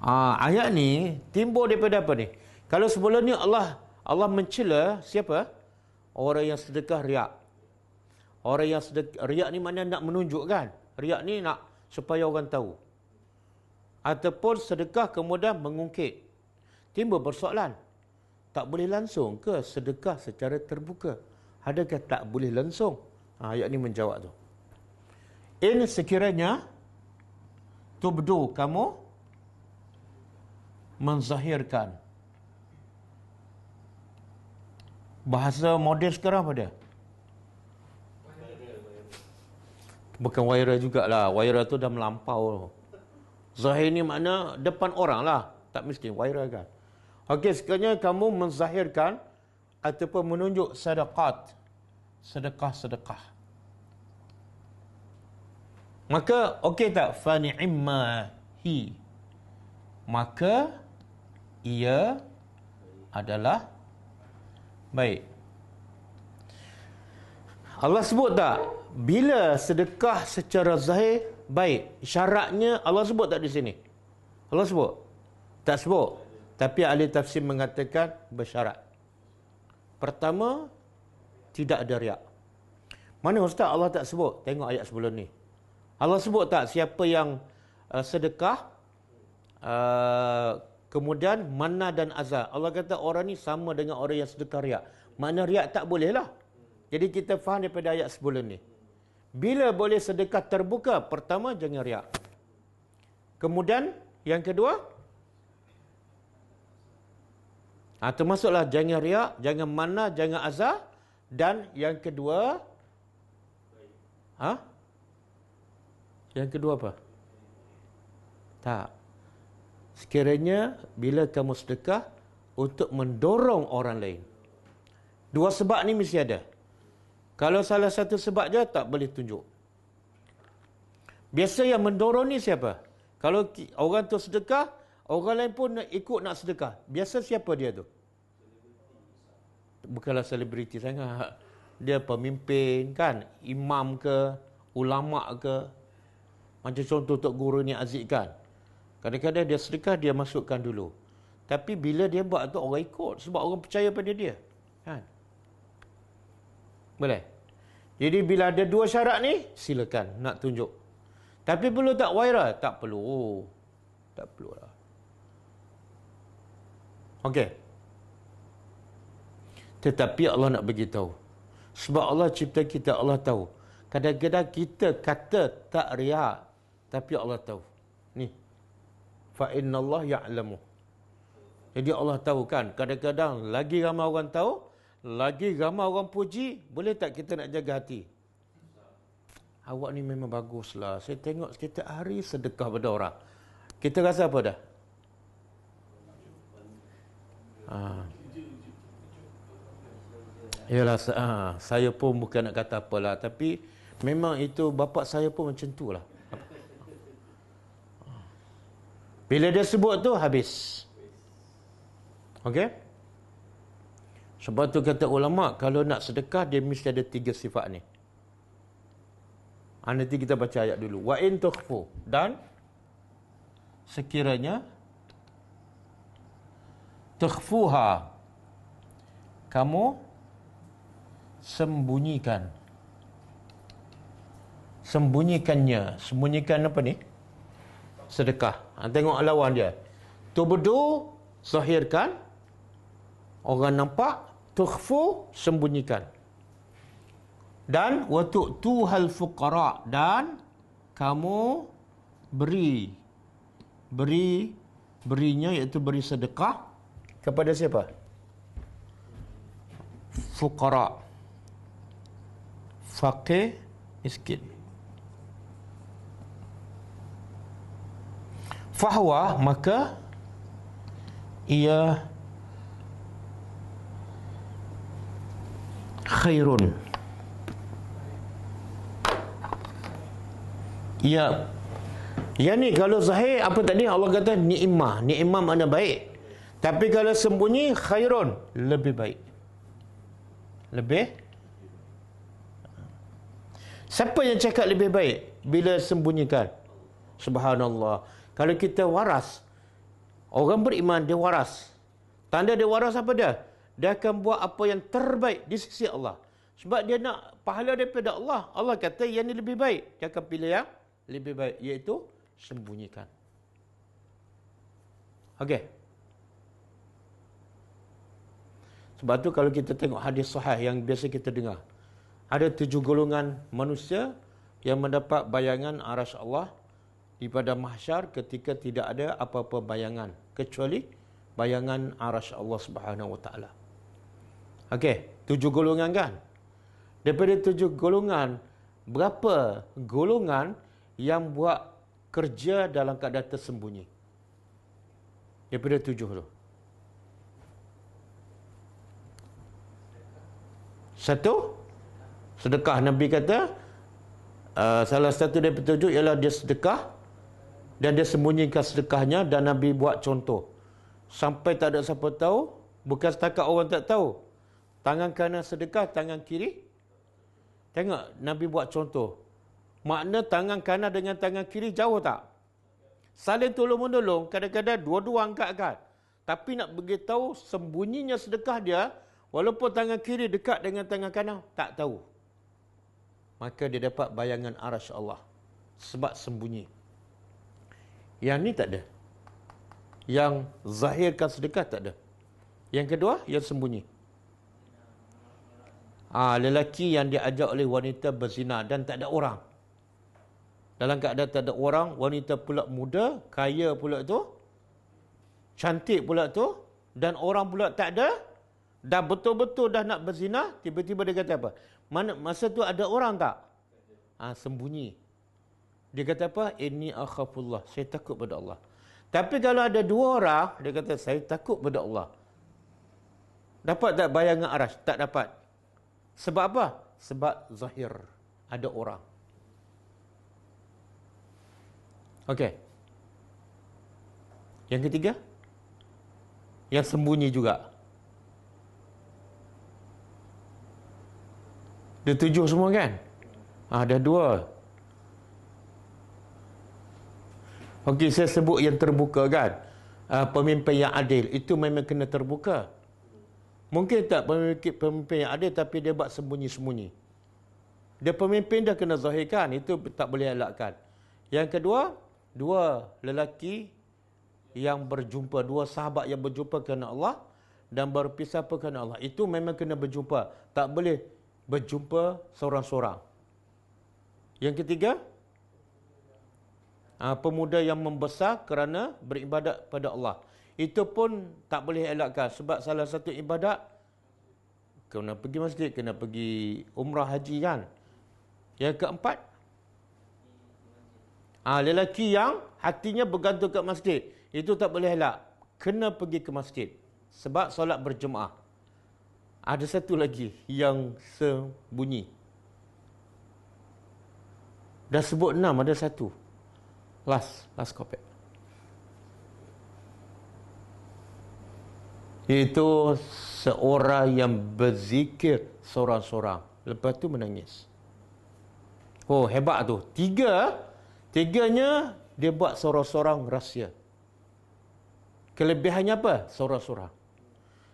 Ayat ni timbul daripada apa ni? Kalau sebelum ni Allah mencela siapa? Orang yang sedekah riak. Orang yang sedekah riak ni mana nak menunjukkan. Riak ni nak supaya orang tahu. Ataupun sedekah kemudian mengungkit. Timbul persoalan. Tak boleh langsung ke sedekah secara terbuka? Adakah tak boleh langsung? Ayat ni menjawab tu. In sekiranya tubdu, kamu menzahirkan. Bahasa moden sekarang apa dia? Bukan viral jugalah. Viral tu dah melampau. Zahir ni makna depan orang lah. Tak mesti viral, kan? Okey, sekiranya kamu menzahirkan ataupun menunjuk sedekah. Sedekah. Maka, okey tak? Fani'imma hi. Maka, ia adalah baik. Allah sebut tak? Bila sedekah secara zahir, baik. Syaratnya, Allah sebut tak di sini? Allah sebut? Tak sebut. Tapi ahli tafsir mengatakan bersyarat. Pertama, tidak ada riak. Mana Ustaz Allah tak sebut? Tengok ayat sebelum ni. Allah sebut tak siapa yang sedekah, kemudian manna dan azah. Allah kata orang ni sama dengan orang yang sedekah riak. Makna riak tak boleh lah. Jadi kita faham daripada ayat sebelum ni. Bila boleh sedekah terbuka? Pertama, jangan riak. Kemudian, yang kedua, termasuklah jangan riak, jangan manna, jangan azah. Dan yang kedua, yang kedua apa? Tak. Sekiranya bila kamu sedekah untuk mendorong orang lain. Dua sebab ni mesti ada. Kalau salah satu sebab je, tak boleh tunjuk. Biasa yang mendorong ni siapa? Kalau orang tu sedekah, orang lain pun ikut nak sedekah. Biasa siapa dia tu? Bukanlah selebriti sangat. Dia pemimpin, kan? Imam ke, ulama ke. Macam contoh Tok Guru ni Aziz, kan? Kadang-kadang dia sedekah, dia masukkan dulu. Tapi bila dia buat tu, orang ikut. Sebab orang percaya pada dia. Kan? Boleh? Jadi bila ada dua syarat ni, silakan nak tunjuk. Tapi perlu tak viral? Tak perlu. Tak perlu lah. Okey. Tetapi Allah nak beritahu. Sebab Allah cipta kita, Allah tahu. Kadang-kadang kita kata tak riak, tapi Allah tahu. Ni. Fa innallah ya'lamu. Jadi Allah tahu, kan? Kadang-kadang lagi ramai orang tahu, lagi ramai orang puji, boleh tak kita nak jaga hati? Awak ni memang baguslah. Saya tengok setiap hari sedekah pada orang. Kita rasa apa dah? Yalah, saya pun bukan nak kata apalah, tapi memang itu bapa saya pun macam tu lah. Bila dia sebut tu, habis. Okey? Sebab tu kata ulama, kalau nak sedekah, dia mesti ada 3 sifat ni. Nanti kita baca ayat dulu. Wa in tukhfu. Dan sekiranya Tukhfuha, kamu sembunyikan. Sembunyikannya. Sembunyikan apa ni? Sedekah. Tengok lawan dia. Tubdu, zahirkan. Orang nampak. Tukhfu, sembunyikan. Dan wa tu'tuhal fuqara, dan kamu berinya iaitu beri sedekah kepada siapa? Fuqara, fakir, miskin. Fahwa, maka ia khairun. Ya, yang ni kalau zahir apa tadi Allah kata ni'mah. Ni'mah makna baik. Tapi kalau sembunyi khairun, lebih baik. Lebih. Siapa yang cakap lebih baik bila sembunyikan? Subhanallah. Kalau kita waras, orang beriman dia waras. Tanda dia waras apa dia? Dia akan buat apa yang terbaik di sisi Allah. Sebab dia nak pahala daripada Allah. Allah kata yang ni lebih baik. Dia akan pilih yang lebih baik, iaitu sembunyikan. Okey. Sebab tu kalau kita tengok hadis sahih yang biasa kita dengar, ada 7 golongan manusia yang mendapat bayangan arasy Allah di pada mahsyar ketika tidak ada apa-apa bayangan kecuali bayangan arasy Allah Subhanahu wa taala. Okey, 7 golongan kan? Daripada 7 golongan, berapa golongan yang buat kerja dalam keadaan tersembunyi? Daripada 7 tu. Satu, sedekah. Nabi kata salah satu daripada 7 ialah dia sedekah dan dia sembunyikan sedekahnya, dan Nabi buat contoh sampai tak ada siapa tahu. Bukan setakat orang tak tahu, tangan kanan sedekah, tangan kiri. Tengok Nabi buat contoh. Makna tangan kanan dengan tangan kiri jauh tak? Saling tolong-menolong. Kadang-kadang dua-dua angkat-angkat. Tapi nak beritahu sembunyinya sedekah dia, walaupun tangan kiri dekat dengan tangan kanan, tak tahu. Maka dia dapat bayangan arasy Allah. Sebab sembunyi. Yang ni tak ada. Yang zahirkan sedekah tak ada. Yang kedua, yang sembunyi. Lelaki yang diajak oleh wanita berzina dan tak ada orang. Dalam keadaan tak ada orang, wanita pula muda, kaya pula tu, cantik pula tu, dan orang pula tak ada, dah betul-betul dah nak berzina, tiba-tiba dia kata apa? Masa tu ada orang tak? Sembunyi. Dia kata apa? Inni akhafullah, saya takut pada Allah. Tapi kalau ada 2 orang, dia kata saya takut pada Allah. Dapat tak bayangan arasy? Tak dapat. Sebab apa? Sebab zahir. Ada orang. Okey. Yang ketiga? Yang sembunyi juga. Dia 7 semua kan? Ada 2. Okey, saya sebut yang terbuka kan? Pemimpin yang adil. Itu memang kena terbuka. Mungkin tak pemimpin yang adil tapi dia buat sembunyi-sembunyi. Dia pemimpin dah kena zahirkan. Itu tak boleh elakkan. Yang kedua, 2 lelaki yang berjumpa, 2 sahabat yang berjumpa kerana Allah dan berpisah kerana Allah. Itu memang kena berjumpa. Tak boleh berjumpa seorang-seorang. Yang ketiga, pemuda yang membesar kerana beribadat pada Allah. Itu pun tak boleh elakkan. Sebab salah satu ibadat, kena pergi masjid, kena pergi umrah haji kan. Yang keempat, lelaki yang hatinya bergantung ke masjid. Itu tak boleh elak. Kena pergi ke masjid. Sebab solat berjemaah. Ada satu lagi yang sembunyi. Dah sebut 6, ada satu. Last copy. Itu seorang yang berzikir seorang-seorang. Lepas tu menangis. Oh, hebat tu. Tiganya dia buat seorang-seorang rahsia. Kelebihannya apa? Seorang-seorang.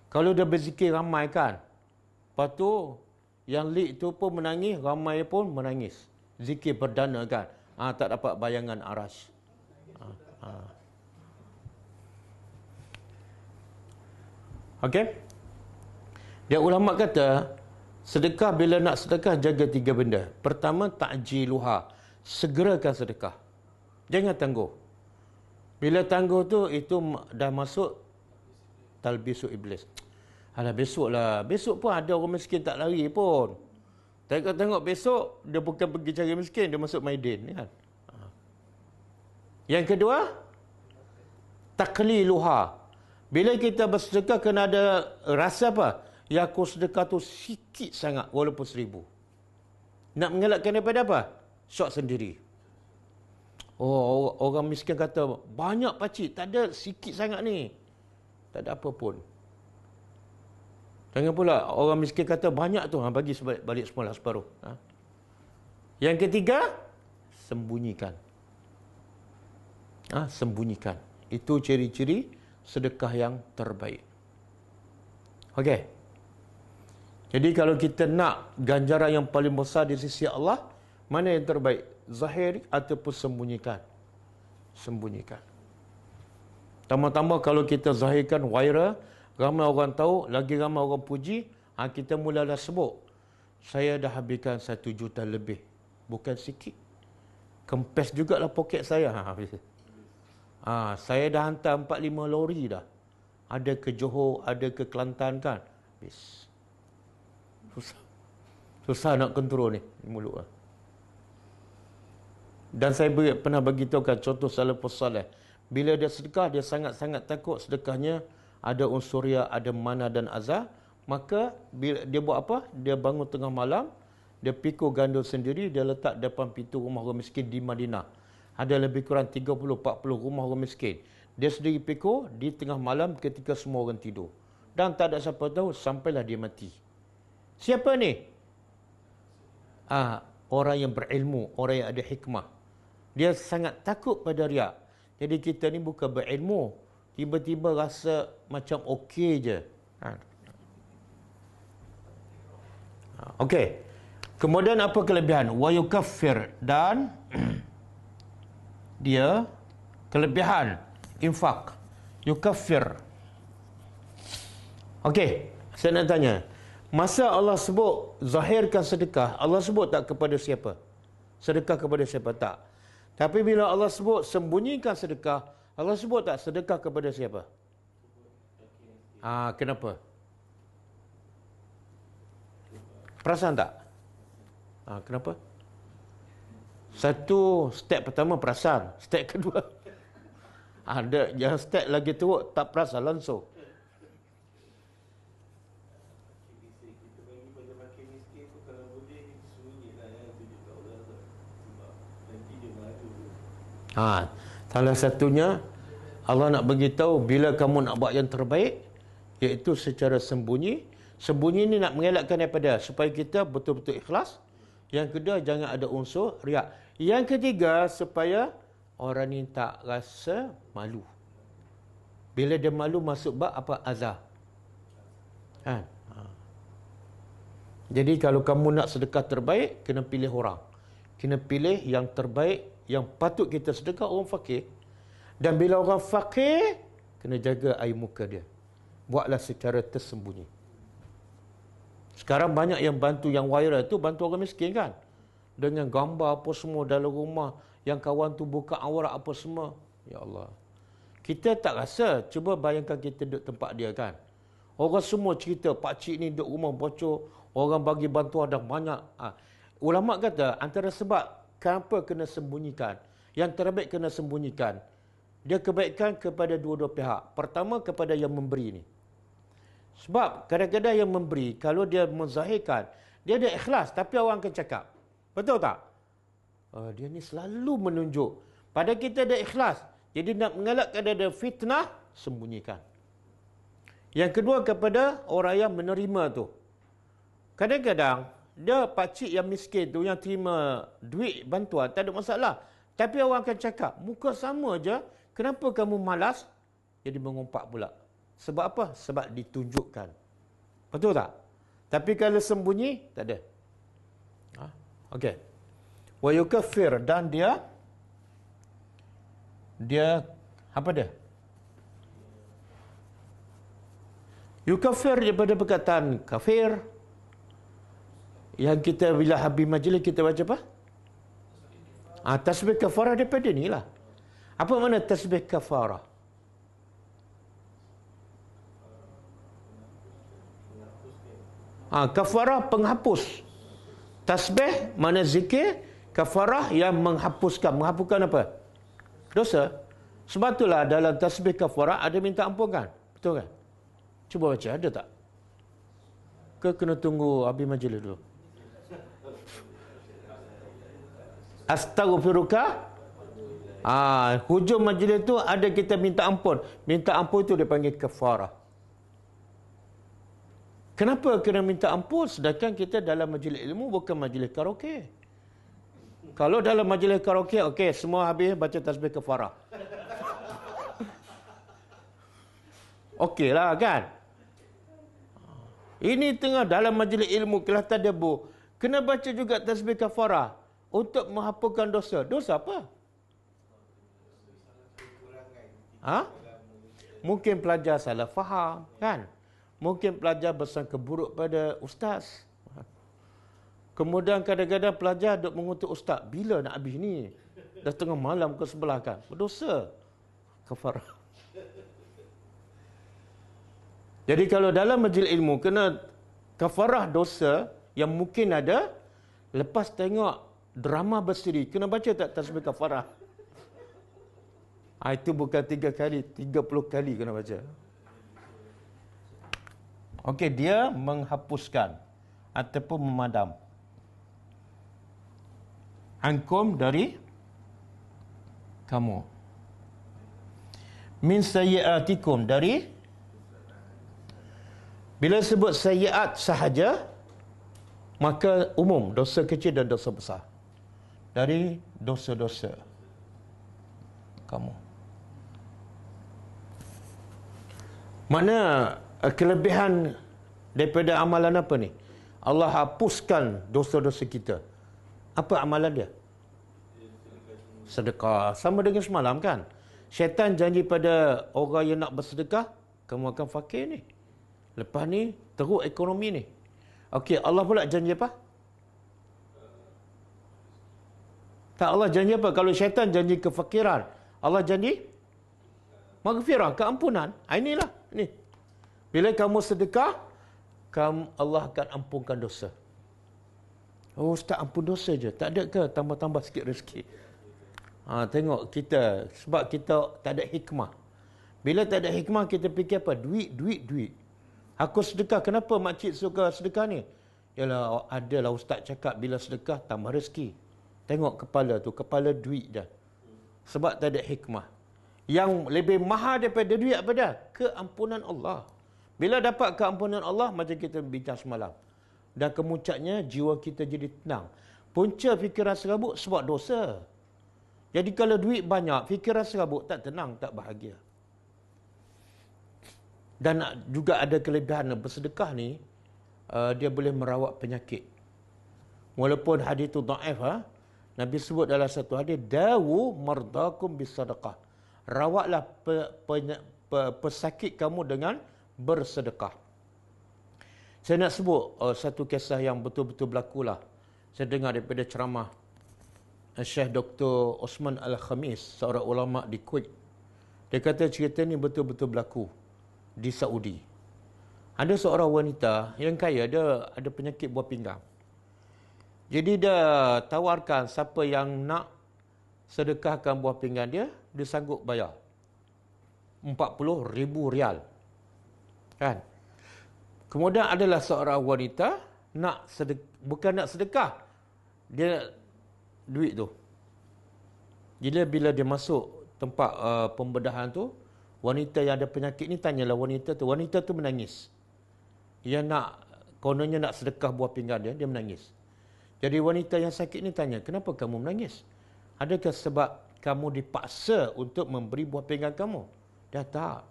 Kalau dia berzikir ramai kan. Lepas tu, yang lead tu pun menangis, ramai pun menangis. Zikir perdana kan. Tak dapat bayangan arash. Okey. Dia ulama kata, sedekah bila nak sedekah jaga 3 benda. Pertama, ta'jiluha. Segerakan sedekah. Jangan tangguh. Bila tangguh tu, itu dah masuk talbisu iblis. Alah, besok lah. Besok pun ada orang miskin tak lari pun. Tengok besok, dia bukan pergi cari miskin, dia masuk Maidin. Kan? Yang kedua, takliluha. Bila kita bersedekah, kena ada rasa apa? Yang aku sedekah tu sikit sangat, walaupun 1000. Nak mengelakkan daripada apa? Syok sendiri. Oh, orang miskin kata, banyak pakcik, tak ada, sikit sangat ni. Tak ada apa pun. Jangan pula orang miskin kata, banyak tu, bagi balik semula separuh. Yang ketiga, sembunyikan. Sembunyikan. Itu ciri-ciri sedekah yang terbaik. Okey. Jadi kalau kita nak ganjaran yang paling besar di sisi Allah, mana yang terbaik? Zahir ataupun sembunyikan? Sembunyikan. Tambah-tambah kalau kita zahirkan viral, ramai orang tahu, lagi ramai orang puji, kita mulalah sebut, saya dah habiskan 1 juta lebih. Bukan sikit. Kempes jugalah poket saya. Saya dah hantar 4-5 lori dah. Ada ke Johor, ada ke Kelantan kan. Habis. Susah nak kontrol ni mulut. Dan saya pernah beritahu kan contoh salafus salih. Bila dia sedekah, dia sangat-sangat takut sedekahnya ada unsur ria, ada mana dan azab. Maka bila dia buat apa? Dia bangun tengah malam, dia pikul gandum sendiri, dia letak depan pintu rumah orang miskin di Madinah. Ada lebih kurang 30-40 rumah orang miskin. Dia sendiri pikul di tengah malam ketika semua orang tidur. Dan tak ada siapa tahu sampailah dia mati. Siapa ni? Orang yang berilmu, orang yang ada hikmah. Dia sangat takut pada riak. Jadi kita ni bukan berilmu, tiba-tiba rasa macam okey je. Okey. Kemudian apa kelebihan? Wa yukaffir, dan dia kelebihan infak. Yukaffir. Okey, saya nak tanya. Masa Allah sebut zahirkan sedekah, Allah sebut tak kepada siapa? Sedekah kepada siapa? Tak. Tapi bila Allah sebut sembunyikan sedekah, Allah sebut tak sedekah kepada siapa? Kenapa? Perasan tak? Kenapa? Satu, step pertama perasan. Step kedua, ada yang step lagi teruk, tak perasan langsung. Salah satunya Allah nak beritahu bila kamu nak buat yang terbaik, iaitu secara sembunyi. Sembunyi ni nak mengelakkan daripada supaya kita betul-betul ikhlas. Yang kedua, jangan ada unsur riak. Yang ketiga, supaya orang ni tak rasa malu. Bila dia malu, masuk bab apa? Azab. Jadi kalau kamu nak sedekah terbaik, kena pilih orang. Kena pilih yang terbaik, yang patut kita sedekah, orang fakir. Dan bila orang fakir, kena jaga air muka dia. Buatlah secara tersembunyi. Sekarang banyak yang bantu, yang viral tu bantu orang miskin kan. Dengan gambar apa semua dalam rumah, yang kawan tu buka aurat apa semua. Ya Allah. Kita tak rasa, cuba bayangkan kita duduk tempat dia kan. Orang semua cerita, pakcik ni duduk rumah bocor, orang bagi bantuan dah banyak. Ulama kata, antara sebab kenapa kena sembunyikan, yang terbaik kena sembunyikan, dia kebaikan kepada dua-dua pihak. Pertama, kepada yang memberi ni. Sebab kadang-kadang yang memberi, kalau dia menzahirkan, dia ada ikhlas, tapi orang akan cakap. Betul tak? Dia ni selalu menunjuk. Pada kita ada ikhlas. Jadi nak mengelakkan ada fitnah, sembunyikan. Yang kedua, kepada orang yang menerima tu. Kadang-kadang, dia pakcik yang miskin tu, yang terima duit bantuan, tak ada masalah. Tapi orang akan cakap, muka sama je, kenapa kamu malas? Jadi mengumpat pula. Sebab apa? Sebab ditunjukkan. Betul tak? Tapi kalau sembunyi, tak ada. Okey. Wa yukaffir, dan dia apa dia? Yukaffir daripada perkataan kafir. Yang kita bila habis majlis kita baca apa? Tasbih kafarah daripada ni lah. Apa makna tasbih kafarah? Kafarah penghapus. Tasbih mana zikir, kafarah yang menghapuskan. Menghapuskan apa? Dosa. Sebab itulah dalam tasbih kafarah ada minta ampun kan? Betul kan? Cuba baca, ada tak? Kena tunggu habis majlis dulu? Astaghfiruka. Hujung majlis tu ada kita minta ampun. Minta ampun tu dia panggil kafarah. Kenapa kena minta ampun sedangkan kita dalam majlis ilmu bukan majlis karaoke? Kalau dalam majlis karaoke, okey, semua habis baca tasbih kafarah. Okey lah kan? Ini tengah dalam majlis ilmu kelas tadabbur. Kena baca juga tasbih kafarah untuk menghapuskan dosa. Dosa apa? Mungkin pelajar salah faham, kan? Mungkin pelajar bersangka buruk pada ustaz. Kemudian kadang-kadang pelajar duk mengutuk ustaz, bila nak habis ni? Dah tengah malam ke sebelah kan? Berdosa. Kafarah. Jadi kalau dalam majlis ilmu kena kafarah dosa yang mungkin ada, lepas tengok drama bersiri, kena baca tak tasbih kafarah? Itu bukan 3 kali, 30 kali kena baca. Okey, dia menghapuskan ataupun memadam. Ankum dari kamu. Min sayyiatikum, dari. Bila sebut sayyiat sahaja, maka umum, dosa kecil dan dosa besar. Dari dosa-dosa kamu. Mana kelebihan daripada amalan apa ni? Allah hapuskan dosa-dosa kita. Apa amalan dia? Sedekah. Sama dengan semalam kan? Syaitan janji pada orang yang nak bersedekah, kamu akan fakir ni. Lepas ni, teruk ekonomi ni. Okey, Allah pula janji apa? Tak, Allah janji apa? Kalau syaitan janji kefakiran, Allah janji maghfirah, keampunan. Inilah. Ni. Bila kamu sedekah, Allah akan ampunkan dosa. Oh, Ustaz ampun dosa je. Tak ada ke tambah-tambah sikit rezeki? Tengok kita, sebab kita tak ada hikmah. Bila tak ada hikmah, kita fikir apa? Duit. Aku sedekah. Kenapa makcik suka sedekah ni? Yalah, adalah ustaz cakap bila sedekah tambah rezeki. Tengok kepala tu, kepala duit dah. Sebab tak ada hikmah. Yang lebih mahal daripada duit apa dah? Keampunan Allah. Bila dapat keampunan Allah, macam kita bincang semalam. Dan kemuncaknya, jiwa kita jadi tenang. Punca fikiran serabut sebab dosa. Jadi kalau duit banyak, fikiran serabut, tak tenang, tak bahagia. Dan juga ada kelebihan bersedekah ni, dia boleh merawat penyakit. Walaupun hadis itu dhaif, Nabi sebut dalam satu hadis, dawu mardakum bisadaqah. Rawatlah pesakit kamu dengan bersedekah. Saya nak sebut satu kisah yang betul-betul berlaku lah. Saya dengar daripada ceramah Syekh Dr. Osman Al-Khamis, seorang ulama di Kuwait. Dia kata cerita ni betul-betul berlaku di Saudi. Ada seorang wanita yang kaya, dia ada penyakit buah pinggang. Jadi dia tawarkan siapa yang nak sedekahkan buah pinggang dia, dia sanggup bayar 40,000 rial. Kan? Kemudian adalah seorang wanita bukan nak sedekah, dia duit tu. Jadi bila dia masuk tempat pembedahan tu, wanita yang ada penyakit ni tanyalah wanita tu menangis. Dia kononnya nak sedekah buah pinggang dia menangis. Jadi wanita yang sakit ni tanya, kenapa kamu menangis? Adakah sebab kamu dipaksa untuk memberi buah pinggang kamu? Dah tak.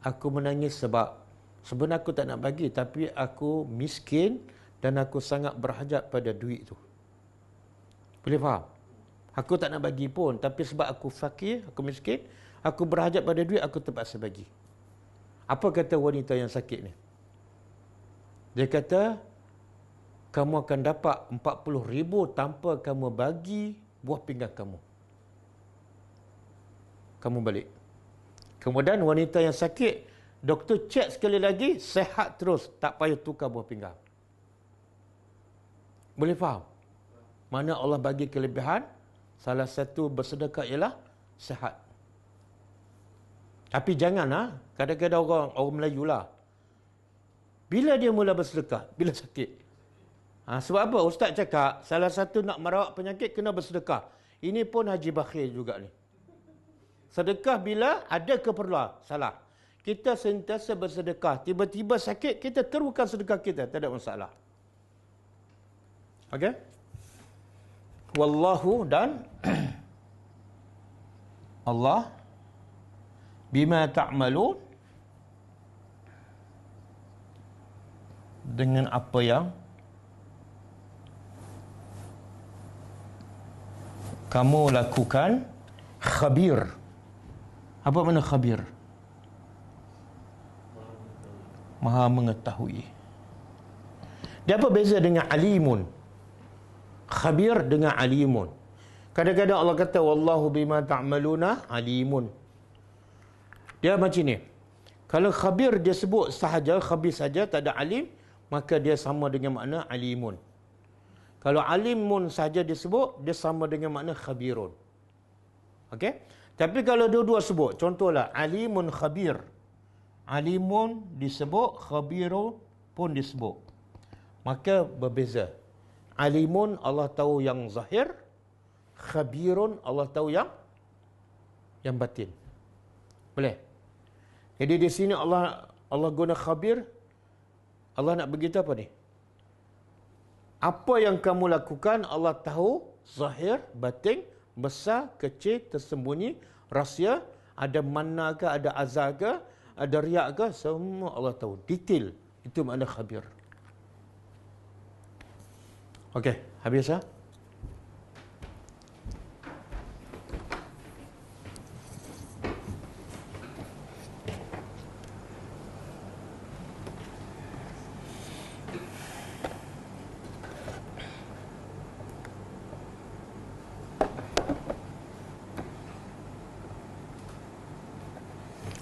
aku menangis sebab sebenarnya aku tak nak bagi, tapi aku miskin dan aku sangat berhajat pada duit tu. Boleh faham? Aku tak nak bagi pun, tapi sebab aku fakir, aku miskin, aku berhajat pada duit, aku terpaksa bagi. Apa kata wanita yang sakit ni? Dia kata, kamu akan dapat 40,000 tanpa kamu bagi buah pinggang kamu. Kamu balik. Kemudian wanita yang sakit, doktor cek sekali lagi, sehat terus, tak payah tukar buah pinggang. Boleh faham? Mana Allah bagi kelebihan, salah satu bersedekah ialah sehat. Tapi janganlah, kadang-kadang orang Melayu lah, bila dia mula bersedekah? Bila sakit. Sebab apa? Ustaz cakap, salah satu nak merawat penyakit kena bersedekah. Ini pun Haji Bakhir juga ni. Sedekah bila ada keperluan. Salah. Kita sentiasa bersedekah. Tiba-tiba sakit, kita teruskan sedekah kita. Tak ada masalah. Okey? Wallahu dan Allah bima ta'malun, dengan apa yang kamu lakukan, khabir. Apa makna khabir? Maha mengetahui. Dia apa beza dengan alimun? Khabir dengan alimun. Kadang-kadang Allah kata wallahu bima ta'maluna alimun. Dia macam ni. Kalau khabir dia sebut sahaja, khabir saja, tak ada alim, maka dia sama dengan makna alimun. Kalau alimun saja disebut, dia sama dengan makna khabirun. Okey? Tapi kalau dua-dua sebut, contohlah alimun khabir. Alimun disebut, khabirun pun disebut. Maka berbeza. Alimun Allah tahu yang zahir, khabirun Allah tahu yang batin. Boleh? Jadi di sini Allah guna khabir. Allah nak beritahu apa ni? Apa yang kamu lakukan Allah tahu, zahir, batin, besar, kecil, tersembunyi, rahsia, ada manna ke, ada azal ke, ada riak ke, semua Allah tahu. Detail. Itu makna khabir. Okey, habis ah?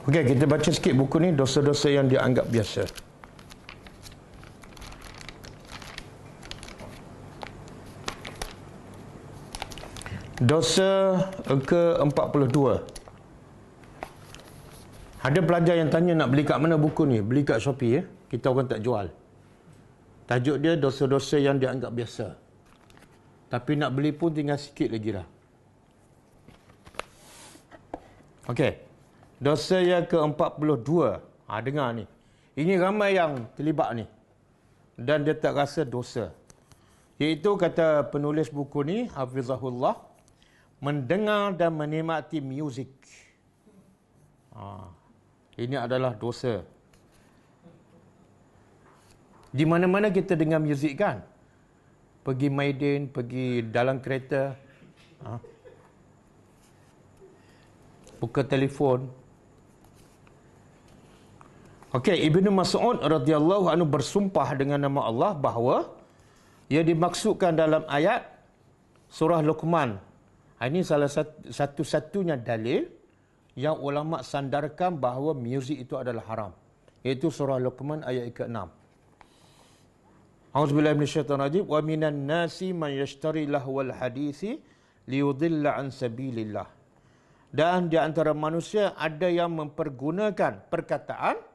Okey, kita baca sikit buku ni, dosa-dosa yang dianggap biasa. Dosa ke-42. Ada pelajar yang tanya nak beli kat mana buku ni? Beli kat Shopee ya. Kita orang tak jual. Tajuk dia dosa-dosa yang dianggap biasa. Tapi nak beli pun tinggal sikit lagi dah. Okey. Dosa yang ke-42. Dengar ni. Ini ramai yang terlibat ni. Dan dia tak rasa dosa. Iaitu kata penulis buku ni, Hafizahullah, mendengar dan menikmati muzik. Ini adalah dosa. Di mana-mana kita dengar muzik kan? Pergi Maidin, pergi dalam kereta. Buka telefon. Okey, Ibnu Mas'ud radhiyallahu anhu bersumpah dengan nama Allah bahawa ia dimaksudkan dalam ayat surah Luqman. Ini salah satu-satunya dalil yang ulama sandarkan bahawa muzik itu adalah haram. Iaitu surah Luqman ayat ke-6. A'udzubillahi minasyaitonirrajim. Wa minan nasi man yashtari lahwal hadisi liyudilla an sabilillah. Dan di antara manusia ada yang mempergunakan perkataan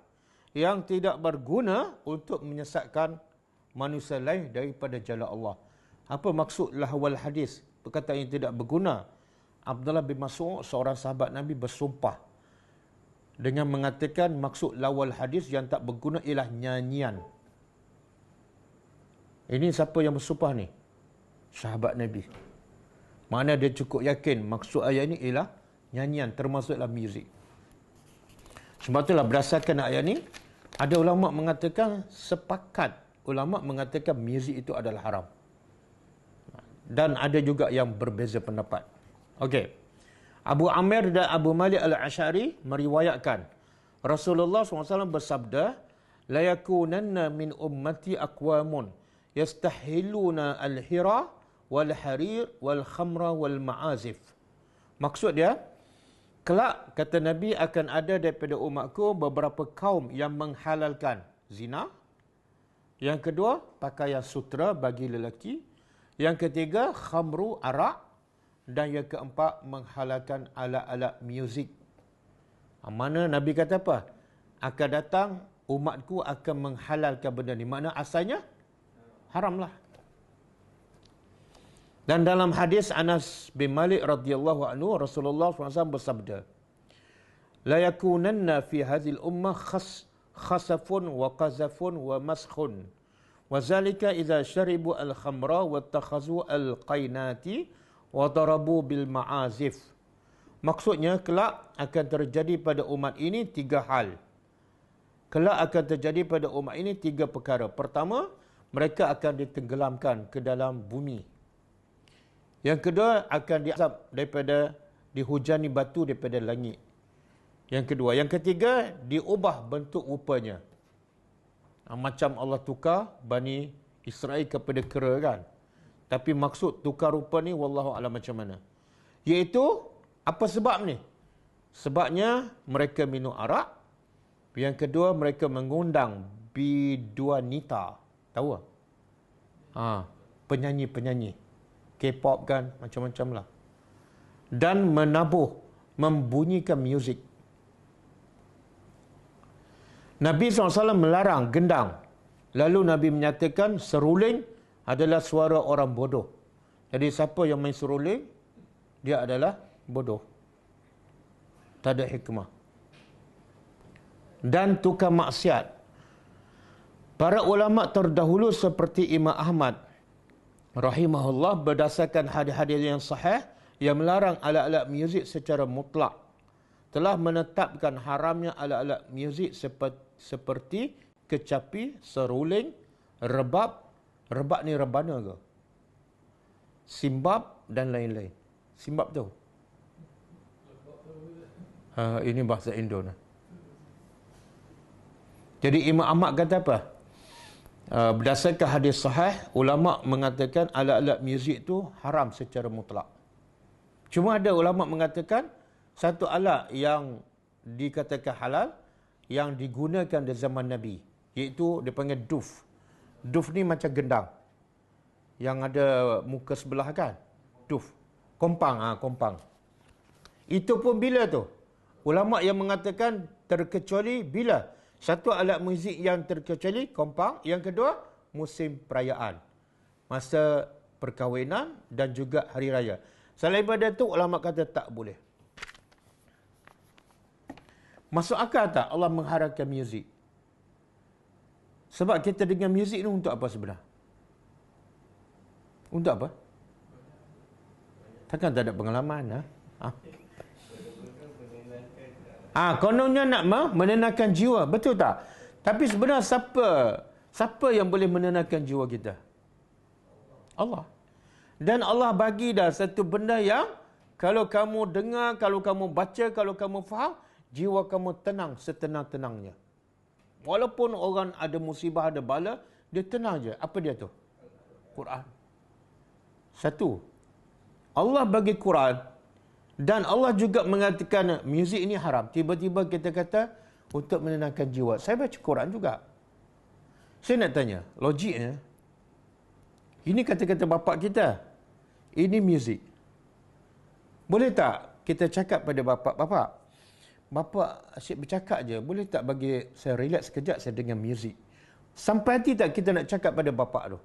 yang tidak berguna untuk menyesatkan manusia lain daripada jalan Allah. Apa maksud lahwal hadis? Perkataan yang tidak berguna. Abdullah bin Mas'ud, seorang sahabat Nabi, bersumpah dengan mengatakan maksud lahwal hadis yang tak berguna ialah nyanyian. Ini siapa yang bersumpah ni? Sahabat Nabi. Mana dia cukup yakin maksud ayat ini ialah nyanyian, termasuklah muzik. Sebab itulah berdasarkan ayat ni, ada ulama mengatakan, sepakat ulama mengatakan muzik itu adalah haram. Dan ada juga yang berbeza pendapat. Okey. Abu Amir dan Abu Malik Al-Asy'ari meriwayatkan Rasulullah SAW bersabda, la yakunanna min ummati aqwamun yastahilluna al-hira wal harir wal khamra wal ma'azif. Maksud dia, kelak kata Nabi akan ada daripada umatku beberapa kaum yang menghalalkan zina. Yang kedua, pakaian sutera bagi lelaki. Yang ketiga, khamru, arak. Dan yang keempat, menghalalkan alat-alat muzik. Mana Nabi kata apa? Akan datang, umatku akan menghalalkan benda ni. Makna asalnya, haramlah. Dan dalam hadis Anas bin Malik radhiyallahu anhu, Rasulullah SAW bersabda, la yakunanna fi hadhil ummah khasafun wa qazafun wa maskhun. Wa zalika idza syaribu al-khamra wa takhazu al-qainati wa darabu bil ma'azif. Maksudnya, kelak akan terjadi pada umat ini 3 hal. Kelak akan terjadi pada umat ini 3 perkara. Pertama, mereka akan ditenggelamkan ke dalam bumi. Yang kedua, akan diazab daripada dihujani batu daripada langit. Yang kedua. Yang ketiga, diubah bentuk rupanya. Macam Allah tukar Bani Israel kepada kera kan. Tapi maksud tukar rupa ni, wallahu a'lam macam mana. Iaitu, apa sebab ni? Sebabnya, mereka minum arak. Yang kedua, mereka mengundang biduanita. Tahu tak? Penyanyi-penyanyi. K-pop kan, macam-macam lah. Dan menabuh, membunyikan muzik. Nabi SAW melarang gendang. Lalu Nabi menyatakan seruling adalah suara orang bodoh. Jadi siapa yang main seruling, dia adalah bodoh. Tak ada hikmah. Dan tukar maksiat. Para ulama terdahulu seperti Imam Ahmad rahimahullah berdasarkan hadis-hadis yang sahih yang melarang alat-alat muzik secara mutlak, telah menetapkan haramnya alat-alat muzik seperti kecapi, seruling, rebab. Rebab ni rebana ke? Simbab dan lain-lain. Simbab tu? Ini bahasa Indo. Jadi Imam Ahmad kata apa? Berdasarkan hadis sahih, ulama mengatakan alat-alat muzik tu haram secara mutlak. Cuma ada ulama mengatakan satu alat yang dikatakan halal yang digunakan di zaman Nabi, iaitu dipanggil duf. Duf ni macam gendang yang ada muka sebelah kan? Duf. Kompang. Kompang. Itu pun bila tu? Ulama yang mengatakan terkecuali bila? Satu alat muzik yang terkecuali kompang, yang kedua musim perayaan, masa perkahwinan dan juga hari raya. Selain daripada itu, ulama kata tak boleh. Masuk akal tak Allah mengharamkan muzik? Sebab kita dengar muzik ni untuk apa sebenarnya? Untuk apa? Takkan tak ada pengalaman? Kononnya nak menenangkan jiwa. Betul tak? Tapi sebenarnya siapa yang boleh menenangkan jiwa kita? Allah. Dan Allah bagi dah satu benda yang kalau kamu dengar, kalau kamu baca, kalau kamu faham, jiwa kamu tenang setenang-tenangnya. Walaupun orang ada musibah, ada bala, dia tenang je. Apa dia tu? Quran. Satu. Allah bagi Quran. Dan Allah juga mengatakan muzik ini haram. Tiba-tiba kita kata untuk menenangkan jiwa. Saya baca Quran juga. Saya nak tanya, logiknya, ini kata-kata bapak kita. Ini muzik. Boleh tak kita cakap pada Bapak asyik bercakap je, boleh tak bagi saya relax sekejap, saya dengar muzik? Sampai hati tak kita nak cakap pada bapak tu?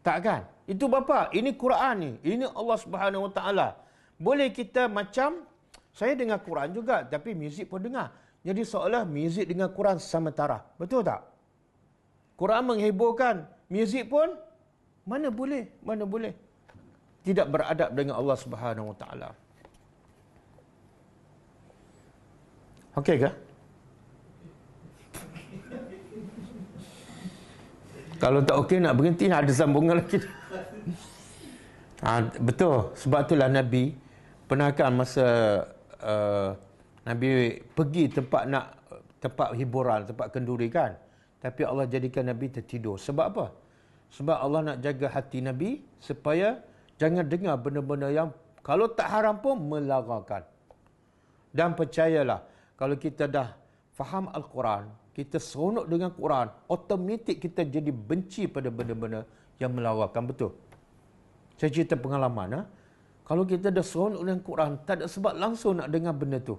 Tak kan? Itu bapak, ini Quran ni, ini Allah Subhanahu Wa Taala. Boleh kita macam, saya dengar Quran juga, tapi muzik pun dengar. Jadi seolah muzik dengan Quran sama taraf. Betul tak? Quran menghiburkan, muzik pun mana boleh? Tidak beradab dengan Allah Subhanahu Wa Taala. Okey ke? Kalau tak okey nak berhenti, ada sambungan lagi. Betul. Sebab itulah Nabi pernah kan masa Nabi pergi tempat hiburan, tempat kenduri kan. Tapi Allah jadikan Nabi tertidur. Sebab apa? Sebab Allah nak jaga hati Nabi supaya jangan dengar benda-benda yang kalau tak haram pun melarangkan. Dan percayalah, kalau kita dah faham Al-Quran, kita seronok dengan Quran, automatik kita jadi benci pada benda-benda yang melarangkan. Betul? Saya cerita pengalaman. Kalau kita dah seronok dengan Quran, tak ada sebab langsung nak dengar benda tu.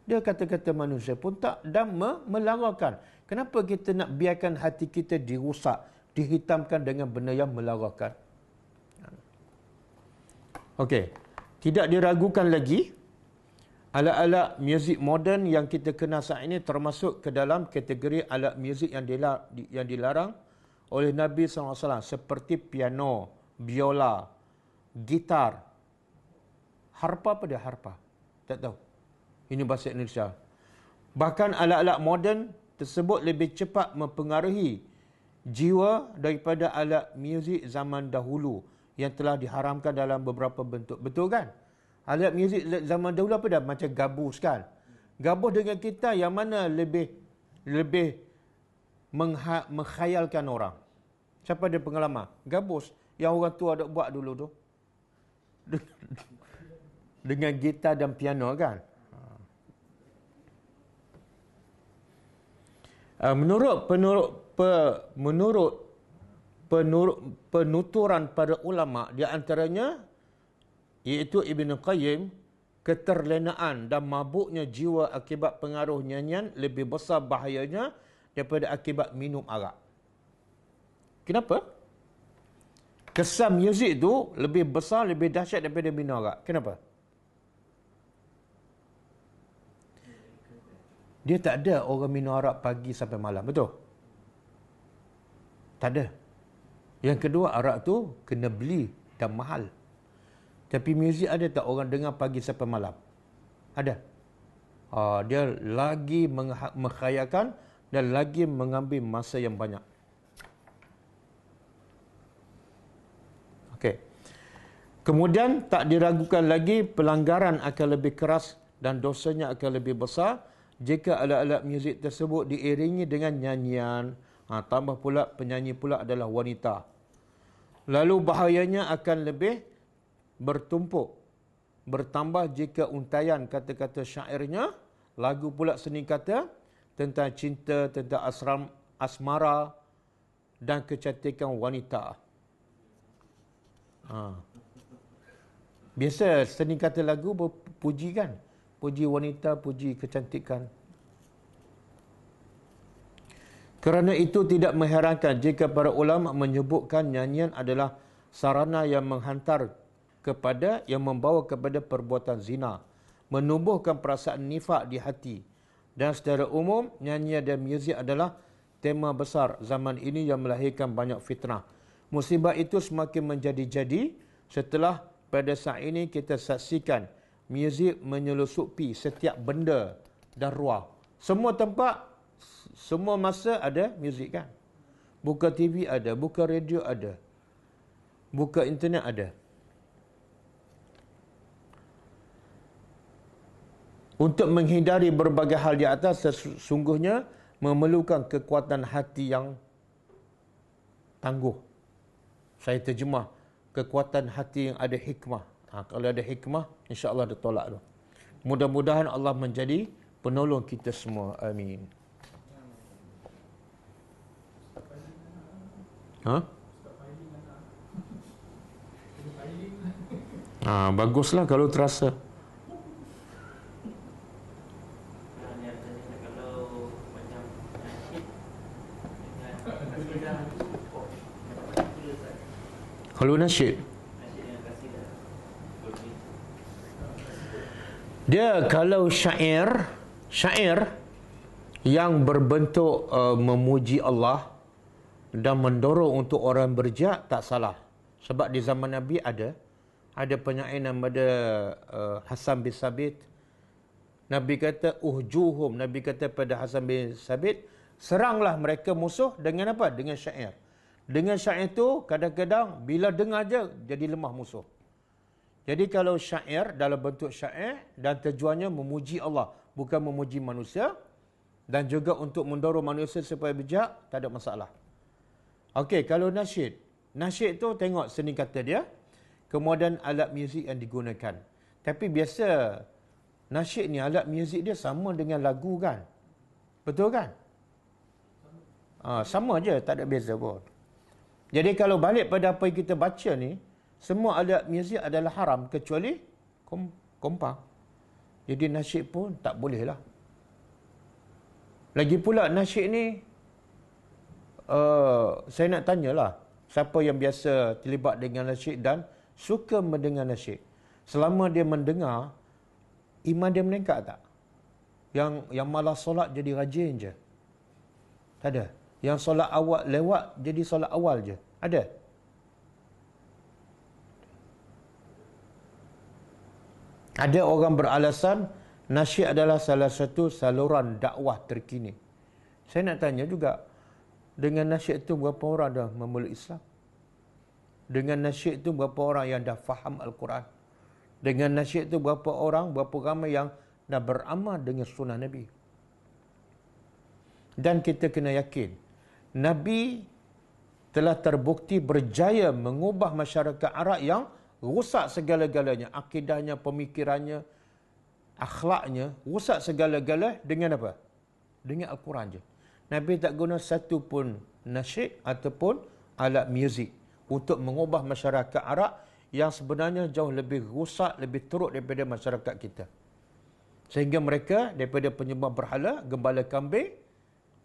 Dia kata-kata manusia pun tak dan melarangkan. Kenapa kita nak biarkan hati kita dirusak, dihitamkan dengan benda yang melarangkan? Okey. Tidak diragukan lagi, alat-alat muzik moden yang kita kenal saat ini termasuk ke dalam kategori alat muzik yang dilarang oleh Nabi SAW, seperti piano, biola, gitar, harpa. Apa dia harpa? Tak tahu. Ini bahasa Indonesia. Bahkan alat-alat moden tersebut lebih cepat mempengaruhi jiwa daripada alat muzik zaman dahulu yang telah diharamkan dalam beberapa bentuk. Betul kan? Alat muzik zaman dahulu apa dah? Macam gabus kan? Gabus dengan kita yang mana lebih mengkhayalkan orang? Siapa ada pengalaman? Gabus yang orang tua ada buat dulu tu. Dengan gitar dan piano kan? Menurut penuturan para ulama, di antaranya iaitu Ibn Qayyim, keterlenaan dan mabuknya jiwa akibat pengaruh nyanyian lebih besar bahayanya daripada akibat minum arak. Kenapa? Kesan muzik tu lebih besar, lebih dahsyat daripada minum arak. Kenapa? Dia tak ada orang minum arak pagi sampai malam, betul? Tak ada. Yang kedua, arak tu kena beli dan mahal. Tapi muzik ada tak orang dengar pagi sampai malam? Ada. Dia lagi menghayalkan dan lagi mengambil masa yang banyak. Okey. Kemudian tak diragukan lagi pelanggaran akan lebih keras dan dosanya akan lebih besar jika alat-alat muzik tersebut diiringi dengan nyanyian. Tambah pula penyanyi pula adalah wanita. Lalu bahayanya akan lebih bertambah jika untaian kata-kata syairnya, lagu pula seni kata tentang cinta, tentang asmara dan kecantikan wanita. Biasa seni kata lagu puji kan? Puji wanita, puji kecantikan. Kerana itu tidak mengherankan jika para ulama menyebutkan nyanyian adalah sarana yang membawa kepada perbuatan zina, menumbuhkan perasaan nifak di hati. Dan secara umum, nyanyian dan muzik adalah tema besar zaman ini yang melahirkan banyak fitnah. Musibah itu semakin menjadi-jadi setelah pada saat ini kita saksikan muzik menyelusupi setiap benda dan ruang. Semua tempat, semua masa ada muzik kan? Buka TV ada, buka radio ada, buka internet ada. Untuk menghindari berbagai hal di atas, sesungguhnya memerlukan kekuatan hati yang tangguh. Saya terjemah, kekuatan hati yang ada hikmah. Kalau ada hikmah, insya-Allah dia tolak tu. Mudah-mudahan Allah menjadi penolong kita semua. Amin. Baguslah kalau terasa. Kalau nasyid, dia kalau syair yang berbentuk memuji Allah dan mendorong untuk orang berjihad, tak salah. Sebab di zaman Nabi ada penyair nama dia Hasan bin Sabit. Nabi kata uhjuhum, Nabi kata pada Hasan bin Sabit, seranglah mereka musuh dengan apa? Dengan syair. Dengan syair itu kadang-kadang bila dengar je jadi lemah musuh. Jadi kalau syair dalam bentuk syair dan tujuannya memuji Allah, bukan memuji manusia, dan juga untuk mendorong manusia supaya bijak, tak ada masalah. Okey, kalau nasyid. Nasyid tu tengok seni kata dia, kemudian alat muzik yang digunakan. Tapi biasa nasyid ni alat muzik dia sama dengan lagu kan? Betul kan? Sama je, tak ada beza pun. Jadi kalau balik pada apa yang kita baca ni, semua alat muzik adalah haram kecuali kompang. Jadi nasyid pun tak boleh lah. Lagi pula nasyid ni, saya nak tanyalah, siapa yang biasa terlibat dengan nasyid dan suka mendengar nasyid. Selama dia mendengar, iman dia meningkat tak? Yang malas solat jadi rajin je? Tak ada. Yang solat awal lewat jadi solat awal je? Ada? Ada orang beralasan nasyid adalah salah satu saluran dakwah terkini. Saya nak tanya juga, dengan nasyid itu berapa orang dah memeluk Islam? Dengan nasyid itu berapa orang yang dah faham Al-Quran? Dengan nasyid itu berapa ramai yang dah beramal dengan sunnah Nabi? Dan kita kena yakin, Nabi telah terbukti berjaya mengubah masyarakat Arab yang rusak segala-galanya. Akidahnya, pemikirannya, akhlaknya, rusak segala-galanya dengan apa? Dengan Al-Quran je. Nabi tak guna satu pun nasyid ataupun alat muzik untuk mengubah masyarakat Arab yang sebenarnya jauh lebih rusak, lebih teruk daripada masyarakat kita. Sehingga mereka daripada penyembah berhala, gembala kambing,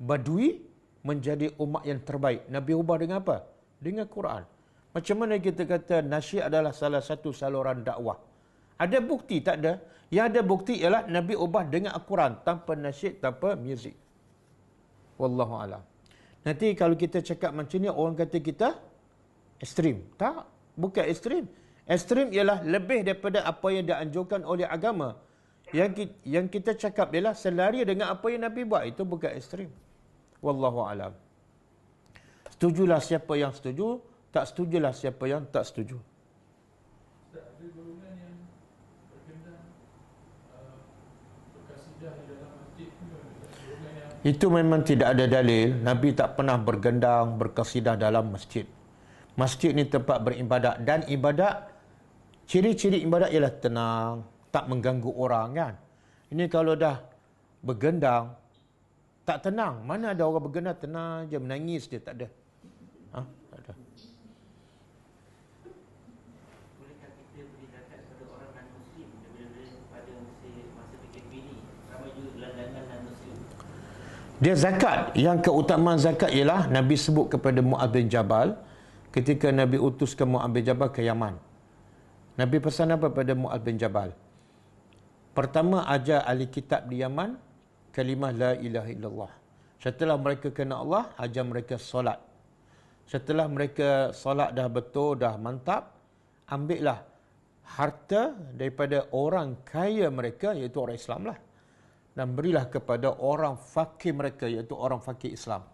badui, menjadi umat yang terbaik. Nabi ubah dengan apa? Dengan Quran. Macam mana kita kata nasyid adalah salah satu saluran dakwah? Ada bukti? Tak ada. Yang ada bukti ialah Nabi ubah dengan Al-Quran, tanpa nasyid, tanpa muzik. Wallahu a'lam. Nanti kalau kita cakap macam ni, orang kata kita ekstrim. Tak, bukan ekstrim. Ekstrim ialah lebih daripada apa yang dianjurkan oleh agama. Yang kita cakap ialah selari dengan apa yang Nabi buat. Itu bukan ekstrim. Wallahu a'lam. Setujulah siapa yang setuju, tak setujulah siapa yang tak setuju. Ada golongan yang berkenaan berkasidah di dalam masjid. Itu memang tidak ada dalil. Nabi tak pernah bergendang, berkasidah dalam masjid. Masjid ni tempat beribadat. Dan ibadat, ciri-ciri ibadat ialah tenang, tak mengganggu orang kan. Ini kalau dah bergendang, tak tenang. Mana ada orang bergendang tenang je, menangis je, tak ada. Tak ada. Bolehkah kita beri zakat kepada orang non-Muslim pada masa PKP ini? Ramai juga gelandangan non-Muslim. Dia zakat. Yang keutamaan zakat ialah Nabi sebut kepada Mu'adz bin Jabal ketika Nabi utuskan Mu'adz bin Jabal ke Yaman. Nabi pesan apa pada Mu'adz bin Jabal? Pertama, ajar ahli kitab di Yaman kalimah la ilaha illallah. Setelah mereka kenal Allah, ajar mereka solat. Setelah mereka solat dah betul, dah mantap, ambillah harta daripada orang kaya mereka, iaitu orang Islam lah, dan berilah kepada orang fakir mereka, iaitu orang fakir Islam.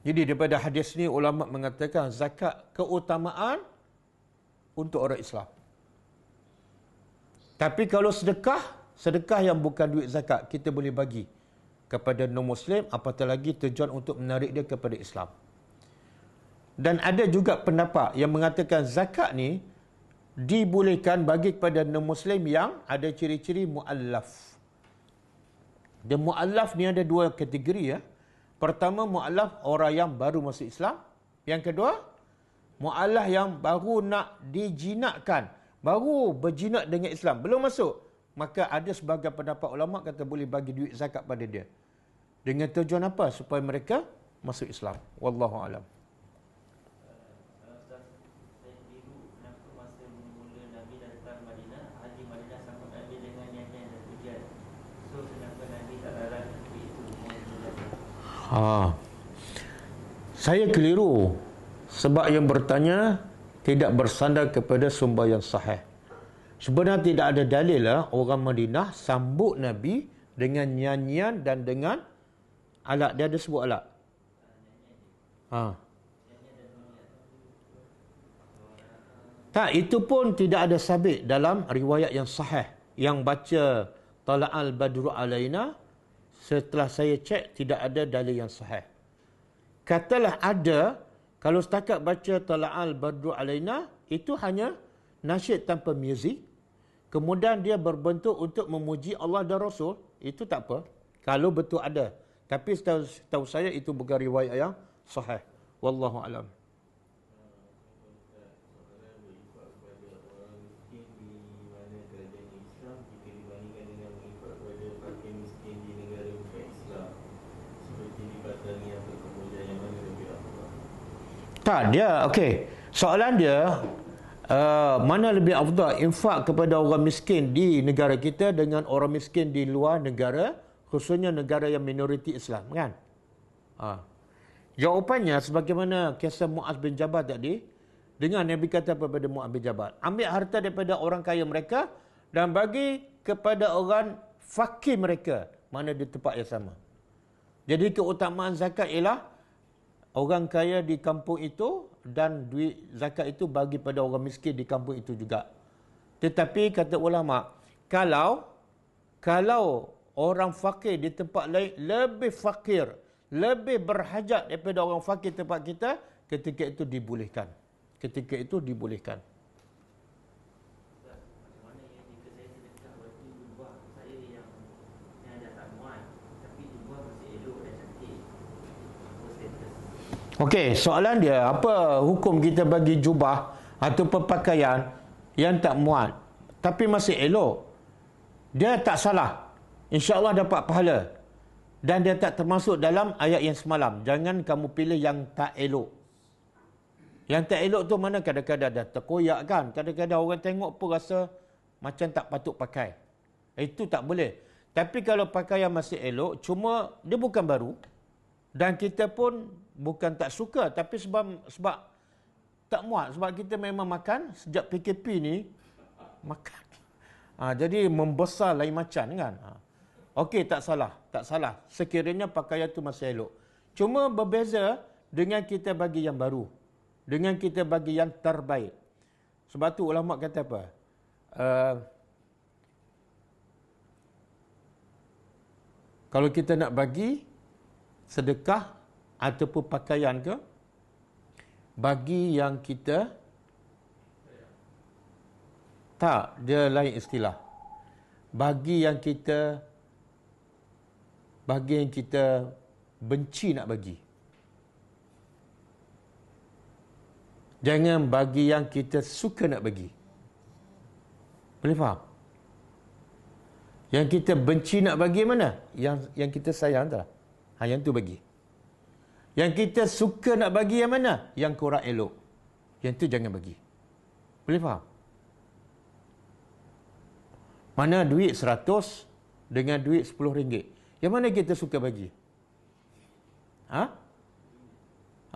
Jadi daripada hadis ni ulama mengatakan zakat keutamaan untuk orang Islam. Tapi kalau sedekah yang bukan duit zakat, kita boleh bagi kepada non-Muslim, apatah lagi tujuan untuk menarik dia kepada Islam. Dan ada juga pendapat yang mengatakan zakat ni dibolehkan bagi kepada non-Muslim yang ada ciri-ciri mu'allaf. Dan mu'allaf ni ada dua kategori ya. Pertama, mu'allaf orang yang baru masuk Islam. Yang kedua, mu'allaf yang baru nak dijinakkan, baru berjinak dengan Islam, belum masuk. Maka ada sebahagian pendapat ulama kata boleh bagi duit zakat pada dia. Dengan tujuan apa? Supaya mereka masuk Islam. Wallahu a'lam. Ustaz, saya keliru kenapa masa mula Nabi datang Madinah, Haji Madinah sambut Nabi dengan nyanyian dan pujian. So kenapa Nabi tak larang itu? Saya keliru. Sebab yang bertanya tidak bersandar kepada sumber yang sahih. Sebenarnya tidak ada dalil lah orang Madinah sambut Nabi dengan nyanyian dan dengan alat. Dia ada sebut alat. Tak, itu pun tidak ada sabit dalam riwayat yang sahih. Yang baca Tala'al Badru Alaina, setelah saya cek, tidak ada dalil yang sahih. Katalah ada, kalau setakat baca Tala'al Badru Alaina, itu hanya nasyid tanpa muzik, kemudian dia berbentuk untuk memuji Allah dan Rasul, itu tak apa. Kalau betul ada. Tapi setahu saya itu bukan riwayat yang sahih. Wallahu alam. Tak, dia okey. Soalan dia, mana lebih afdal infak kepada orang miskin di negara kita dengan orang miskin di luar negara, khususnya negara yang minoriti Islam, kan? Jawapannya sebagaimana kisah Muaz bin Jabal tadi, dengan Nabi kata kepada Muaz bin Jabal, ambil harta daripada orang kaya mereka dan bagi kepada orang fakir mereka, mana di tempat yang sama. Jadi keutamaan zakat ialah orang kaya di kampung itu dan duit zakat itu bagi pada orang miskin di kampung itu juga. Tetapi kata ulama, kalau orang fakir di tempat lain lebih fakir, lebih berhajat daripada orang fakir tempat kita, ketika itu dibolehkan. Ketika itu dibolehkan. Macam mana yang jika saya sedekah waktu jubah saya yang dah tak muat, tapi jubah masih elok dan cantik, apa status? Okey, soalan dia, apa hukum kita bagi jubah atau pakaian yang tak muat tapi masih elok? Dia tak salah. InsyaAllah dapat pahala. Dan dia tak termasuk dalam ayat yang semalam. Jangan kamu pilih yang tak elok. Yang tak elok tu mana kadang-kadang dah terkoyak kan. Kadang-kadang orang tengok pun rasa macam tak patut pakai. Itu tak boleh. Tapi kalau pakaian masih elok, cuma dia bukan baru. Dan kita pun bukan tak suka, tapi sebab tak muat. Sebab kita memang makan, sejak PKP ni, makan. Jadi membesar lain macam kan. Okey, tak salah. Tak salah. Sekiranya pakaian tu masih elok. Cuma berbeza dengan kita bagi yang baru. Dengan kita bagi yang terbaik. Sebab tu ulama kata apa? Kalau kita nak bagi sedekah ataupun pakaian ke, bagi yang kita tak, dia lain istilah. Bagi yang kita benci nak bagi. Jangan bagi yang kita suka nak bagi. Boleh faham? Yang kita benci nak bagi mana? Yang kita sayang tak? Yang tu bagi. Yang kita suka nak bagi yang mana? Yang kurang elok. Yang tu jangan bagi. Boleh faham? Mana duit 100 dengan duit RM10. Yang mana kita suka bagi?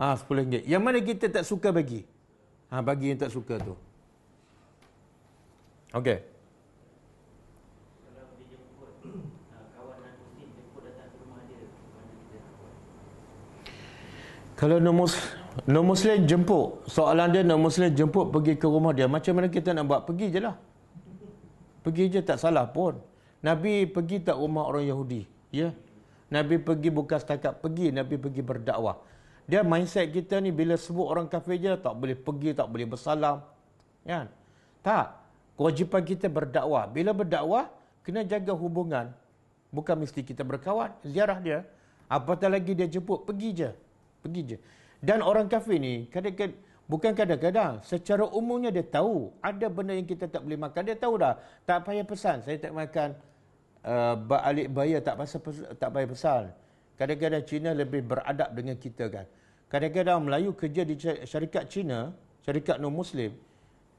RM10. Yang mana kita tak suka bagi? Bagi yang tak suka tu. Okey. Kalau dia jemput kawan non-Muslim jemput datang ke rumah dia, mana kita nak buat? Kalau non-Muslim jemput, soalan dia non-Muslim jemput pergi ke rumah dia, macam mana kita nak buat? Pergi je lah. Pergi je, tak salah pun. Nabi pergi tak rumah orang Yahudi? Ya. Nabi pergi bukan setakat pergi, Nabi pergi berdakwah. Dia mindset kita ni bila sebut orang kafir je, tak boleh pergi, tak boleh bersalam. Kan? Tak. Kewajipan kita berdakwah. Bila berdakwah, kena jaga hubungan. Bukan mesti kita berkawan, ziarah dia. Apatah lagi dia jemput, pergi je. Pergi je. Dan orang kafir ni, kadang-kadang, bukan kadang-kadang, secara umumnya dia tahu ada benda yang kita tak boleh makan. Dia tahu dah, tak payah pesan. Saya tak makan alik bayar, tak payah pesan. Kadang-kadang Cina lebih beradab dengan kita kan. Kadang-kadang Melayu kerja di syarikat Cina, syarikat non-Muslim,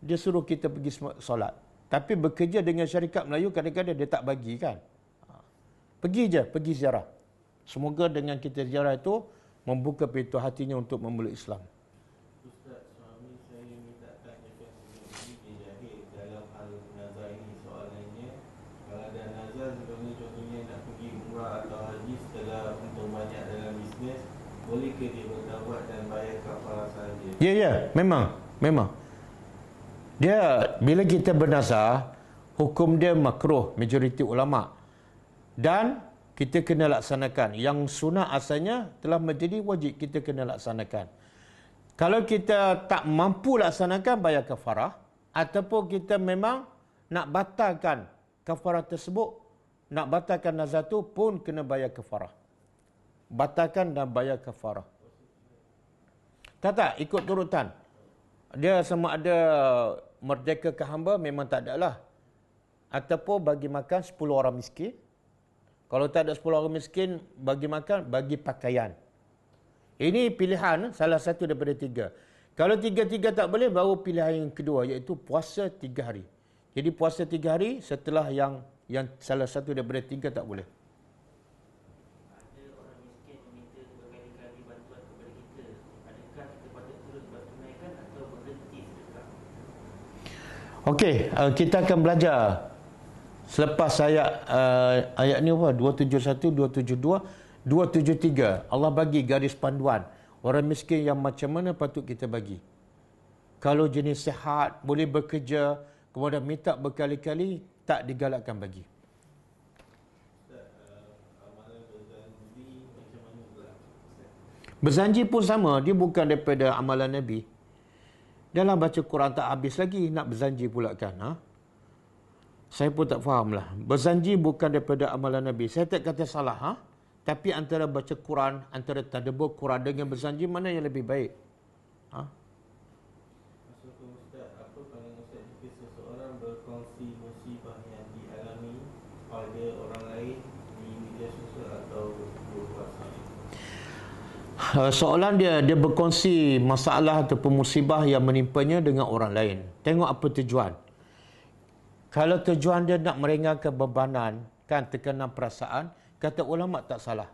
dia suruh kita pergi solat. Tapi bekerja dengan syarikat Melayu, kadang-kadang dia tak bagi kan. Pergi je, pergi ziarah. Semoga dengan kita ziarah itu, membuka pintu hatinya untuk memeluk Islam. Ustaz, suami saya minta tanyakan sebelum ini jahil dalam hal nazar ini. Soalannya, kalau ada nazar sebenarnya contohnya nak pergi telah untung banyak dalam bisnes, boleh ke dia bertaubat dan bayar kafarah sahaja? Ya, memang. Dia, bila kita bernazar, hukum dia makruh, majoriti ulama. Dan kita kena laksanakan. Yang sunnah asalnya telah menjadi wajib, kita kena laksanakan. Kalau kita tak mampu laksanakan, bayar kafarah. Ataupun kita memang nak batalkan kafarah tersebut, nak batalkan nazar tu pun kena bayar kafarah. Batalkan dan bayar kafarah. Tak, ikut turutan. Dia sama ada merdeka ke hamba, memang tak ada lah. Ataupun bagi makan 10 orang miskin. Kalau tak ada 10 orang miskin, bagi makan, bagi pakaian. Ini pilihan salah satu daripada 3. Kalau 3-3 tak boleh, baru pilihan yang kedua, iaitu puasa 3 hari. Jadi puasa 3 hari setelah yang salah satu daripada 3 tak boleh. Ada orang miskin meminta berkali-kali bantuan kepada kita. Adakah kita patut terus tunaikan atau berhenti sedekah? Okey, kita akan belajar selepas ayat ni apa? 271, 272, 273. Allah bagi garis panduan. Orang miskin yang macam mana patut kita bagi. Kalau jenis sihat, boleh bekerja, kemudian minta berkali-kali, tak digalakkan bagi. Amalan berzanji macam mana pula? Berzanji pun sama, dia bukan daripada amalan Nabi. Dalam baca Quran tak habis lagi, nak berzanji pula kan? Saya pun tak faham lah. Berzanji bukan daripada amalan Nabi. Saya tak kata salah. Tapi antara baca Quran, antara tadabbur Quran dengan berzanji, mana yang lebih baik? Maksudku Ustaz, apa pandangan Ustaz jika seseorang berkongsi musibah yang dialami pada orang lain di media sosial atau berwhatsapp? Soalan dia berkongsi masalah ataupun musibah yang menimpanya dengan orang lain. Tengok apa tujuan. Kalau tujuan dia nak meringankan bebanan, kan, tekanan perasaan, kata ulama tak salah.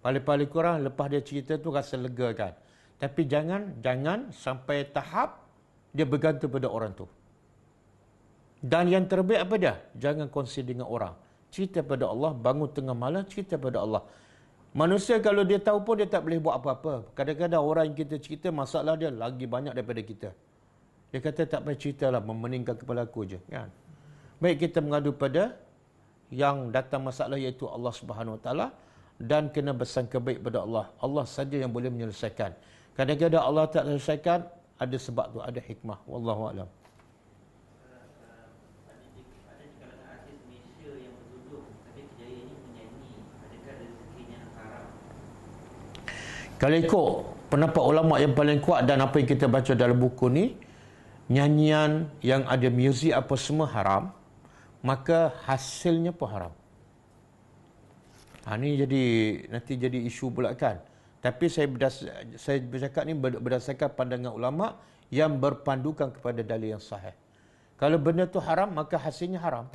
Paling-paling kurang lepas dia cerita tu rasa lega kan. Tapi jangan sampai tahap dia bergantung pada orang tu. Dan yang terbaik apa dia? Jangan kongsi dengan orang. Cerita pada Allah, bangun tengah malam cerita pada Allah. Manusia kalau dia tahu pun dia tak boleh buat apa-apa. Kadang-kadang orang yang kita cerita masalah dia lagi banyak daripada kita. Dia kata tak payah ceritalah, memeningkan kepala aku je, kan. Baik kita mengadu pada yang datang masalah, iaitu Allah Subhanahu Wa Taala, dan kena bersangka baik pada Allah. Allah saja yang boleh menyelesaikan. Kadang-kadang Allah tak selesaikan, ada sebab tu, ada hikmah. Wallahu a'lam. Ada di kalangan artis Malaysia yang bertuduh tapi kerjaya ini menyanyi. Adakah rezekinya haram? Kalau ikut pendapat ulama yang paling kuat dan apa yang kita baca dalam buku ni, nyanyian yang ada muzik apa semua haram, maka hasilnya pun haram. Ini nanti jadi isu pula kan. Tapi saya bercakap ni berdasarkan pandangan ulama yang berpandukan kepada dalil yang sahih. Kalau benda tu haram, maka hasilnya haram.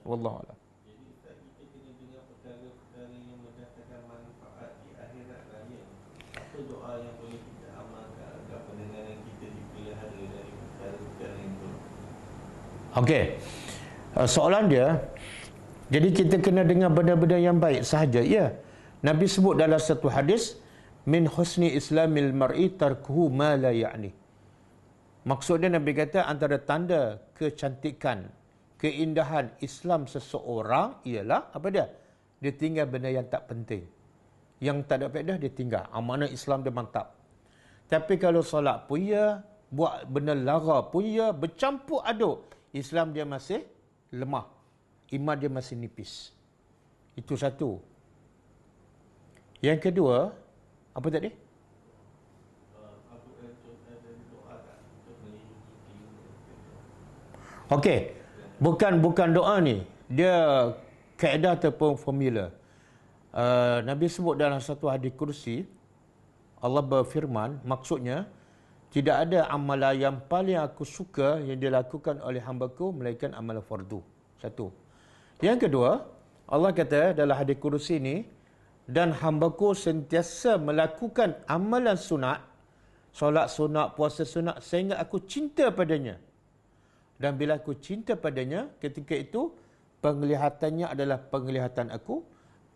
Wallahu a'lam. Jadi Ustaz, kita kena dengar perkara-perkara yang mendatangkan manfaat di akhirat raya. Apa doa yang boleh kita amalkan agar pendengaran kita dipelihara dari perkara-perkara yang buruk? Okey. Soalan dia, jadi kita kena dengar benda-benda yang baik sahaja. Ya. Nabi sebut dalam satu hadis, min husni islamil mar'i tarkuhu ma la ya'ni. Maksudnya Nabi kata antara tanda kecantikan, keindahan Islam seseorang ialah apa dia? Dia tinggal benda yang tak penting. Yang tak ada faedah dia tinggal. Mana Islam dia mantap. Tapi kalau solat pun ya, buat benda lara pun ya, bercampur aduk, Islam dia masih lemah. Iman dia masih nipis. Itu satu. Yang kedua, apa tadi? Okey. Bukan doa ni. Dia kaedah ataupun formula. Nabi sebut dalam satu hadis kursi, Allah berfirman, maksudnya, tidak ada amalan yang paling aku suka yang dilakukan oleh hamba-Ku melainkan amalan fardu. Satu. Yang kedua, Allah kata dalam hadis kursi ni, dan hamba-Ku sentiasa melakukan amalan sunat, solat sunat, puasa sunat, sehingga aku cinta padanya. Dan bila aku cinta padanya, ketika itu, penglihatannya adalah penglihatan aku,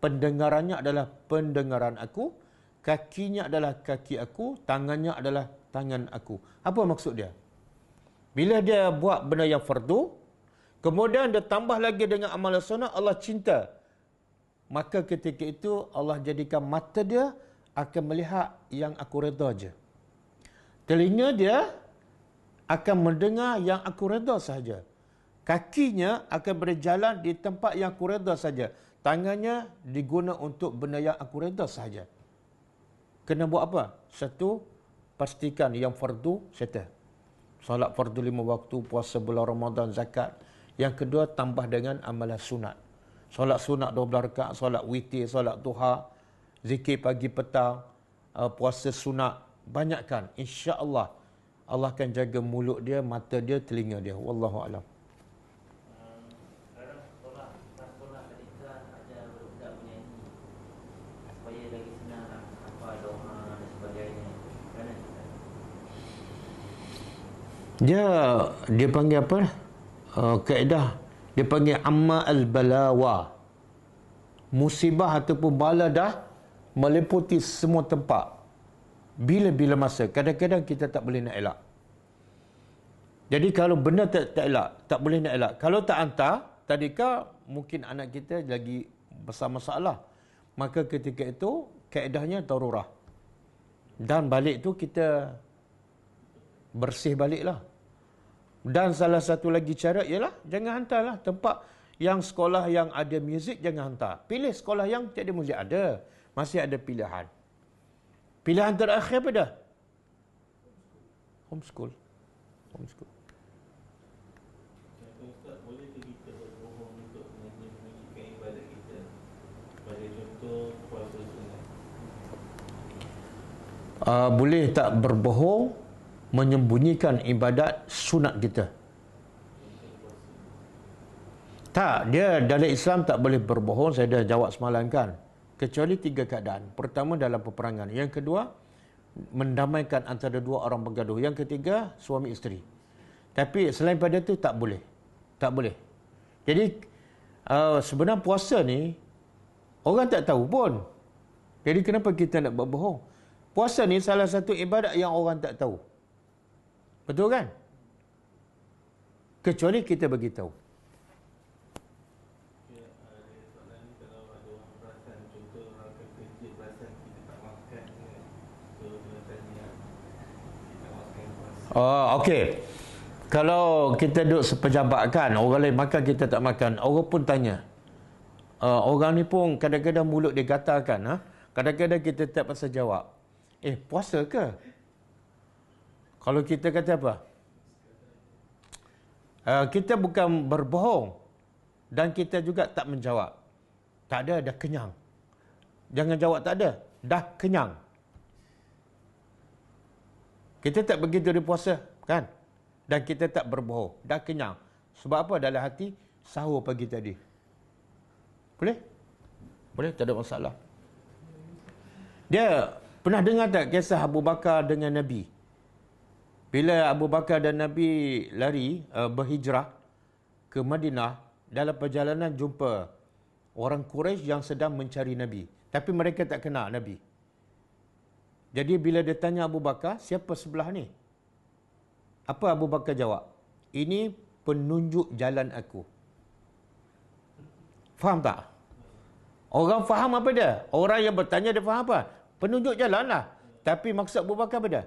pendengarannya adalah pendengaran aku, kakinya adalah kaki aku, tangannya adalah tangan aku. Apa maksud dia? Bila dia buat benda yang fardu, kemudian dia tambah lagi dengan amalan sunnah, Allah cinta. Maka ketika itu Allah jadikan mata dia akan melihat yang aku redha je. Telinga dia akan mendengar yang aku redha sahaja. Kakinya akan berjalan di tempat yang aku redha saja. Tangannya diguna untuk benda yang aku redha sahaja. Kena buat apa? Satu, pastikan yang fardu settle. Solat fardu 5 waktu, puasa bulan Ramadan, zakat. Yang kedua, tambah dengan amalan sunat. Solat sunat 12 rakaat, solat witir, solat duha, zikir pagi petang, puasa sunat. Banyakkan. InsyaAllah Allah akan jaga mulut dia, mata dia, telinga dia. Wallahu a'lam. Sekarang sekolah ketika ada budak menyanyi supaya lagi senang nak hafal doa dan sebagainya. Kerana Dia panggil apa? Kaedah dia panggil amma al-balawa. Musibah ataupun bala dah meliputi semua tempat. Bila-bila masa. Kadang-kadang kita tak boleh nak elak. Jadi kalau benda tak elak, tak boleh nak elak. Kalau tak hantar, tadika mungkin anak kita lagi besar masalah. Maka ketika itu kaedahnya darurah. Dan balik tu kita bersih baliklah. Dan salah satu lagi cara ialah jangan hantarlah tempat yang sekolah yang ada muzik, jangan hantar. Pilih sekolah yang tiada muzik. Ada. Masih ada pilihan. Pilihan terakhir apa dah? Homeschool. Homeschool. Ustaz, boleh ke kita berbohong untuk menyembunyikan ibadat kita? Sebagai contoh, puasa sunat. Boleh tak berbohong menyembunyikan ibadat sunat kita? Tak, dia dalam Islam tak boleh berbohong. Saya dah jawab semalam kan. Kecuali 3 keadaan. Pertama, dalam peperangan. Yang kedua, mendamaikan antara 2 orang bergaduh. Yang ketiga, suami isteri. Tapi selain pada itu tak boleh. Tak boleh. Jadi sebenarnya puasa ni orang tak tahu pun. Jadi kenapa kita nak berbohong? Puasa ni salah satu ibadat yang orang tak tahu. Betul kan? Kecuali kita bagi tahu. Soalan ni kalau ada orang perasan, contoh orang kerja perasan kita tak makan kan. So dia tanya kita makan puasa. Okey. Kalau kita duduk sepejabat kan, orang lain makan, kita tak makan. Orang pun tanya. Orang ni pun kadang-kadang mulut dia gatal kan. Kadang-kadang kita tak pasal jawab. Puasa ke? Kalau kita kata apa? Kita bukan berbohong. Dan kita juga tak menjawab. Tak ada, dah kenyang. Jangan jawab tak ada. Dah kenyang. Kita tak begitu di puasa, kan? Dan kita tak berbohong. Dah kenyang. Sebab apa? Dalam hati, sahur pagi tadi. Boleh? Boleh, tak ada masalah. Dia pernah dengar tak kisah Abu Bakar dengan Nabi? Bila Abu Bakar dan Nabi lari, berhijrah ke Madinah, dalam perjalanan jumpa orang Quraisy yang sedang mencari Nabi. Tapi mereka tak kenal Nabi. Jadi bila dia tanya Abu Bakar, siapa sebelah ni? Apa Abu Bakar jawab? Ini penunjuk jalan aku. Faham tak? Orang faham apa dia? Orang yang bertanya dia faham apa? Penunjuk jalan lah. Tapi maksud Abu Bakar apa dia?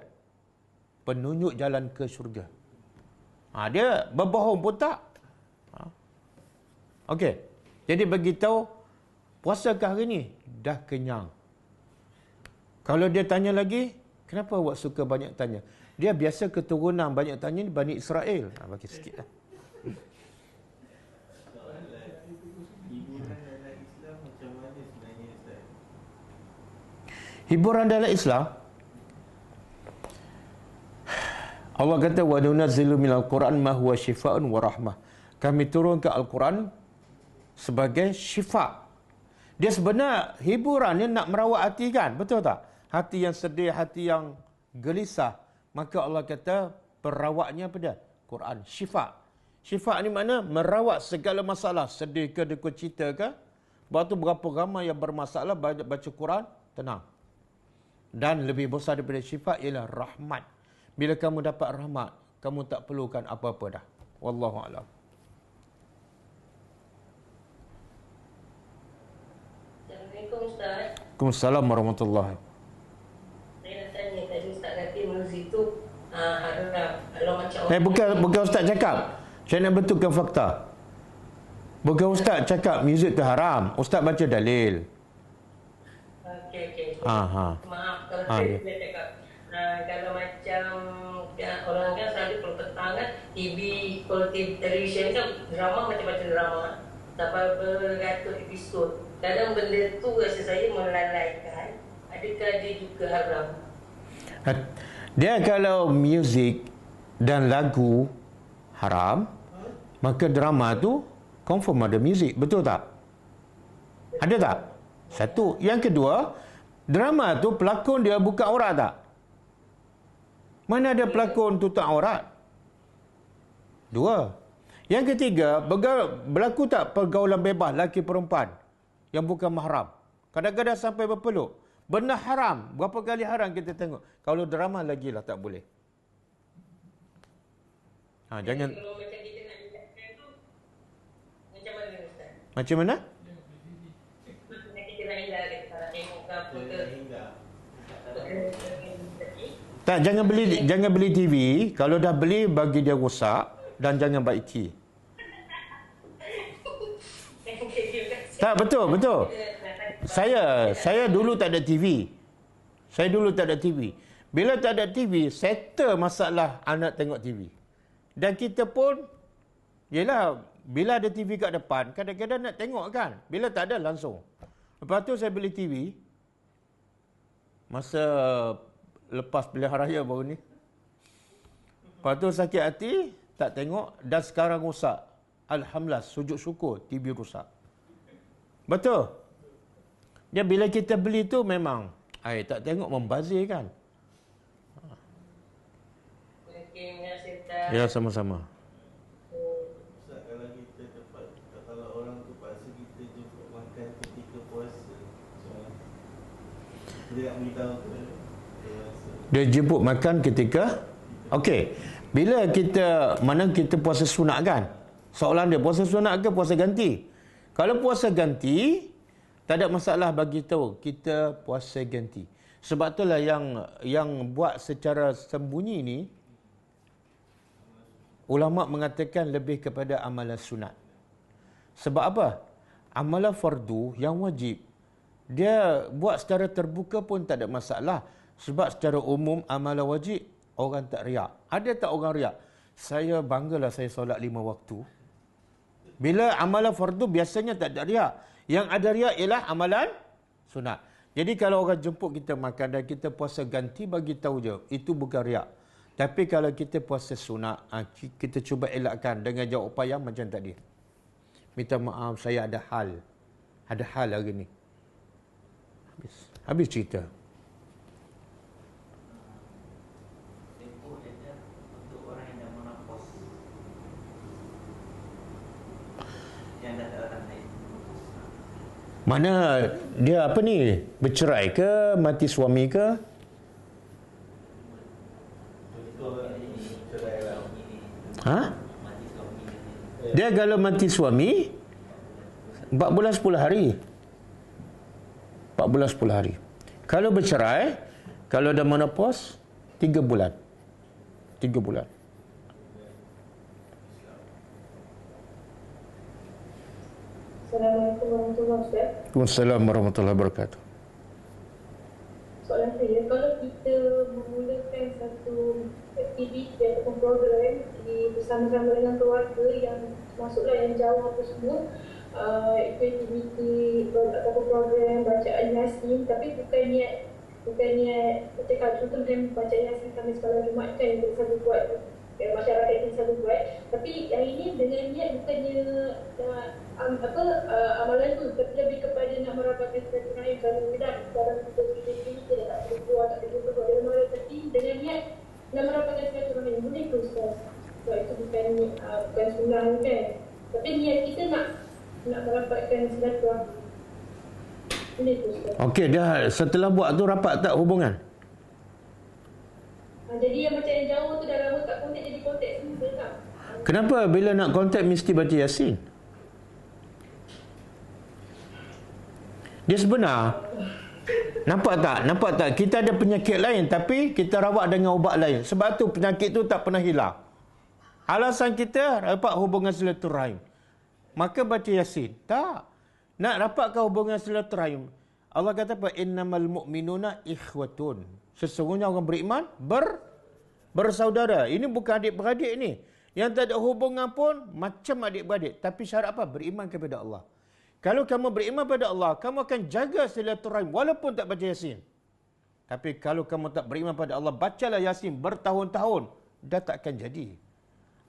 Penunjuk jalan ke syurga. Dia berbohong pun tak. Okey. Jadi beritahu, puasakah hari ni? Dah kenyang. Kalau dia tanya lagi, kenapa awak suka banyak tanya? Dia biasa keturunan banyak tanya ni Bani Israel. Bagi sikit lah. Hiburan dalam Islam macam mana sebenarnya Ustaz? Hiburan dalam Islam, Allah kata wa nunazzilu minal Quran ma huwa syifaa'un wa rahmah. Kami turunkan Al-Quran sebagai syifa. Dia sebenarnya hiburannya nak merawat hati kan? Betul tak? Hati yang sedih, hati yang gelisah. Maka Allah kata perawatnya apa dia? Quran. Syifa. Syifa ni mana? Merawat segala masalah. Sedih ke, duka cita ke? Sebab tu berapa ramai yang bermasalah baca Quran, tenang. Dan lebih besar daripada sifat ialah rahmat. Bila kamu dapat rahmat, kamu tak perlukan apa-apa dah. Wallahu a'lam. Assalamualaikum Ustaz. Waalaikumsalam warahmatullahi. Saya nak tanya tadi Ustaz kata muzik tu haram. Kalau macam Bukan Ustaz cakap. Saya nak betulkan fakta. Bukan Ustaz cakap muzik tu haram. Ustaz baca dalil. Okey. Aha. Maaf kalau saya cakap. Kalau macam orang kan selalu kalau petang kan TV, kalau TV television kan drama macam-macam drama. Sampai beratus episod. Kadang benda tu rasa saya melalaikan. Adakah dia juga haram? Dia kalau muzik dan lagu haram, maka drama tu confirm ada muzik. Betul tak? Ada tak? Satu. Yang kedua, drama tu pelakon dia buka aurat tak? Mana ada pelakon tutup aurat? Dua. Yang ketiga, berlaku tak pergaulan bebas lelaki perempuan yang bukan mahram? Kadang-kadang sampai berpeluk. Benda haram. Berapa kali haram kita tengok. Kalau drama lagi lah tak boleh. Jangan. Kalau macam kita nak ingatkan tu, macam mana Ustaz? Macam mana? Macam kita nak ingatkan, kalau tengok ke apa ke. Tak, jangan beli TV. Kalau dah beli, bagi dia rosak dan jangan baiki. Tak, betul. Saya dulu tak ada TV. Bila tak ada TV, settle masalah anak tengok TV. Dan kita pun, yelah, bila ada TV kat depan, kadang-kadang nak tengok kan. Bila tak ada, langsung. Lepas tu saya beli TV. Masa lepas pilihan raya baru ni. Lepas tu sakit hati, tak tengok. Dan sekarang rosak. Alhamdulillah, sujud syukur, TV rosak. Betul? Dia bila kita beli tu memang, tak tengok membazir kan. Ya, sama-sama. Ustaz, kalau kita dapat, kalau orang tu paksa kita jemput makan ketika puasa, dia nak beritahu tu Dia jemput makan ketika okey. Bila kita puasa sunat kan? Soalan dia puasa sunat ke puasa ganti? Kalau puasa ganti, tak ada masalah bagi tahu kita puasa ganti. Sebab itulah yang buat secara sembunyi ni, ulama mengatakan lebih kepada amalan sunat. Sebab apa? Amalan fardu yang wajib, dia buat secara terbuka pun tak ada masalah. Sebab secara umum amalan wajib orang tak riak. Ada tak orang riak? Saya banggalah saya solat 5 waktu. Bila amalan fardu biasanya tak ada riak. Yang ada riak ialah amalan sunat. Jadi kalau orang jemput kita makan dan kita puasa ganti, bagi tahu je itu bukan riak. Tapi kalau kita puasa sunat, kita cuba elakkan dengan jawab upaya macam tadi. Minta maaf, saya ada hal. Ada hal hari ni. Habis cerita. Untuk orang yang dah menopause, yang dah tak ada haid. Mana dia apa ni? Bercerai ke? Mati suami ke? Ha? Dia kalau mati suami 4 bulan 10 hari. 4 bulan 10 hari. Kalau bercerai, kalau dah menopause 3 bulan. 3 bulan. Assalamualaikum warahmatullahi wabarakatuh. Waalaikumsalam warahmatullahi wabarakatuh. Soalan saya, kalau kita memulakan satu aktiviti ataupun program bersama-sama dengan keluarga yang masuklah yang jauh apa semua, itu aktiviti ataupun program bacaan Yasin, tapi bukannya macam contoh macam bacaan Yasin kami sekolah Jumaat kan yang selalu buat, masyarakat yang selalu buat, tapi yang ini dengan niat bukannya amalan tu, tapi lebih kepada nak merapatkan silaturahim. Kalau tidak dalam kita tak perlu keluar, tak perlu keluar dari mana, tapi dengan niat nak merapatkan silaturahim. Boleh ke Ustaz? Sebab itu bukan sunnah kan, tapi niat kita nak merapatkan silaturahim. Boleh tu Ustaz. Okey, dah setelah buat tu rapat tak hubungan? Jadi yang macam yang jauh tu dah lama tak kontak, jadi kontak semua tak? Kenapa bila nak kontak mesti baca Yasin? Dia sebenar. Nampak tak? Nampak tak? Kita ada penyakit lain tapi kita rawat dengan ubat lain. Sebab tu penyakit tu tak pernah hilang. Alasan kita rapat hubungan silaturahim. Maka baca Yasin. Tak. Nak rapatkan hubungan silaturahim. Allah kata apa? Innamal mu'minuna ikhwatun. Sesungguhnya orang beriman bersaudara. Ini bukan adik-beradik ni. Yang tak ada hubungan pun macam adik-beradik. Tapi syarat apa? Beriman kepada Allah. Kalau kamu beriman pada Allah, kamu akan jaga silaturahim walaupun tak baca Yasin. Tapi kalau kamu tak beriman pada Allah, bacalah Yasin bertahun-tahun, dah tak akan jadi.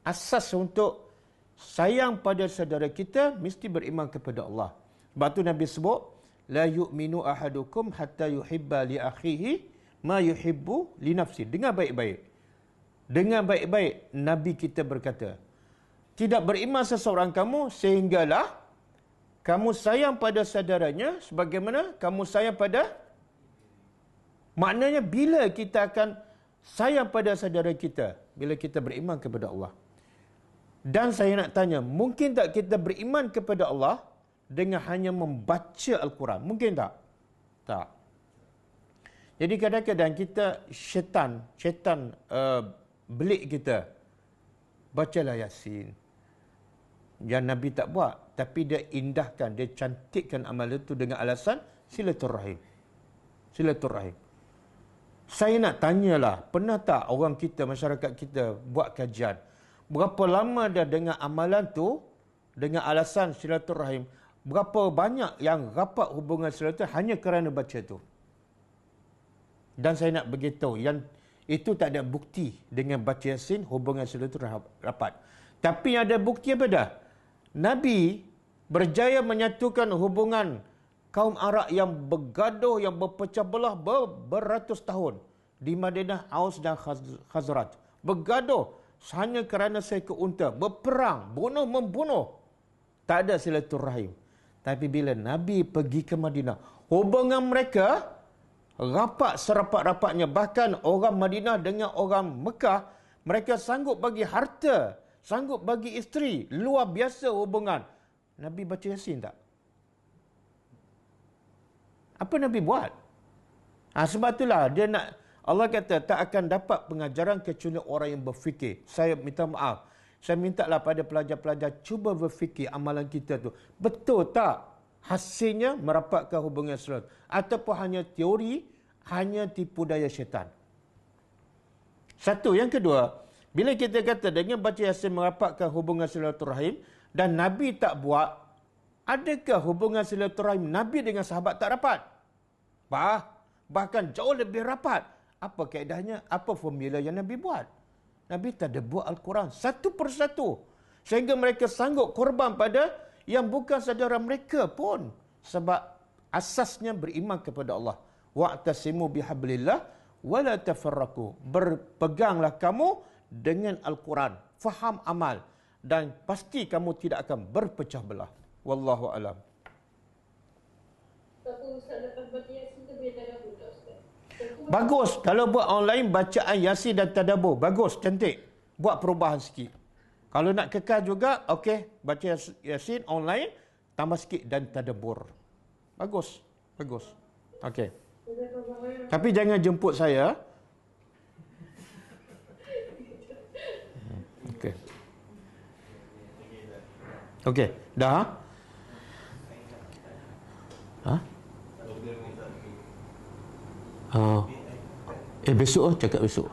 Asas untuk sayang pada saudara kita mesti beriman kepada Allah. Sebab tu Nabi sebut, la yu'minu ahadukum hatta yuhibba li akhihi ma yuhibbu li nafsi. Dengar baik-baik. Dengar baik-baik, Nabi kita berkata, tidak beriman seseorang kamu sehinggalah kamu sayang pada saudaranya sebagaimana kamu sayang pada... Maknanya bila kita akan sayang pada saudara kita? Bila kita beriman kepada Allah. Dan saya nak tanya, mungkin tak kita beriman kepada Allah dengan hanya membaca Al-Quran? Mungkin tak? Tak. Jadi kadang-kadang kita syaitan belik kita. Bacalah Yasin. Yang Nabi tak buat. Tapi dia indahkan, dia cantikkan amalan itu dengan alasan silaturahim. Silaturahim. Saya nak tanyalah, pernah tak orang kita, masyarakat kita buat kajian? Berapa lama dah dengan amalan tu dengan alasan silaturahim? Berapa banyak yang rapat hubungan silaturahim hanya kerana baca tu? Dan saya nak beritahu, yang itu tak ada bukti dengan baca Yasin hubungan silaturahim rapat. Tapi ada bukti apa dah? Nabi berjaya menyatukan hubungan kaum Arab yang bergaduh, yang berpecah belah beratus tahun. Di Madinah, Aus dan Khazraj. Bergaduh hanya kerana seekor unta. Berperang, bunuh-membunuh. Tak ada silaturahim. Tapi bila Nabi pergi ke Madinah, hubungan mereka rapat serapat-rapatnya. Bahkan orang Madinah dengan orang Mekah, mereka sanggup bagi harta, sanggup bagi isteri. Luar biasa hubungan. Nabi baca Yasin tak? Apa Nabi buat? Sebab itulah dia nak, Allah kata tak akan dapat pengajaran kecuali orang yang berfikir. Saya minta maaf. Saya mintalah pada pelajar-pelajar cuba berfikir amalan kita tu. Betul tak hasilnya merapatkan hubungan silaturahim? Ataupun hanya teori, hanya tipu daya syaitan? Satu. Yang kedua, bila kita kata dengan baca Yasin merapatkan hubungan silaturahim, dan Nabi tak buat, adakah hubungan silaturahim Nabi dengan sahabat tak rapat? Bahkan jauh lebih rapat. Apa kaedahnya? Apa formula yang Nabi buat? Nabi tak ada buat Al-Quran satu persatu. Sehingga mereka sanggup korban pada yang bukan saudara mereka pun. Sebab asasnya beriman kepada Allah. Wa'tasimu bihablillah wala tafarraku. Berpeganglah kamu dengan Al-Quran. Faham amal. Dan pasti kamu tidak akan berpecah belah. Wallahu alam. Tapi Ustaz lepas baca Yasin tu boleh tadabbur tak Ustaz? Bagus. Kalau buat online bacaan Yasin dan tadabbur. Bagus, cantik. Buat perubahan sikit. Kalau nak kekal juga, okey, baca Yasin online, tambah sikit dan tadabbur. Bagus. Bagus. Okey. Tapi jangan jemput saya. Okey. Okey, dah? Besok cakap besok.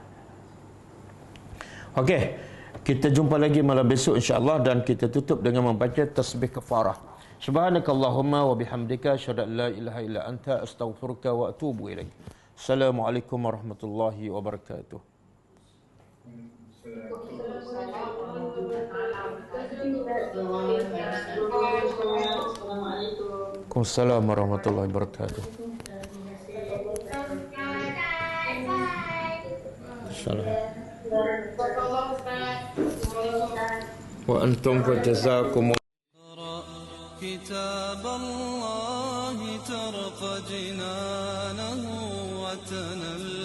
Okey, kita jumpa lagi malam besok insya-Allah dan kita tutup dengan membaca tasbih kafarah. Subhanakallahumma wa bihamdika asyhadu an la ilaha illa anta astaghfiruka wa atubu ilaik. Assalamualaikum warahmatullahi wabarakatuh. Waalaikumsalam warahmatullahi wabarakatuh. Salam. Wa antum fa jazakumullah. كتاب الله ترق جنانه وتنل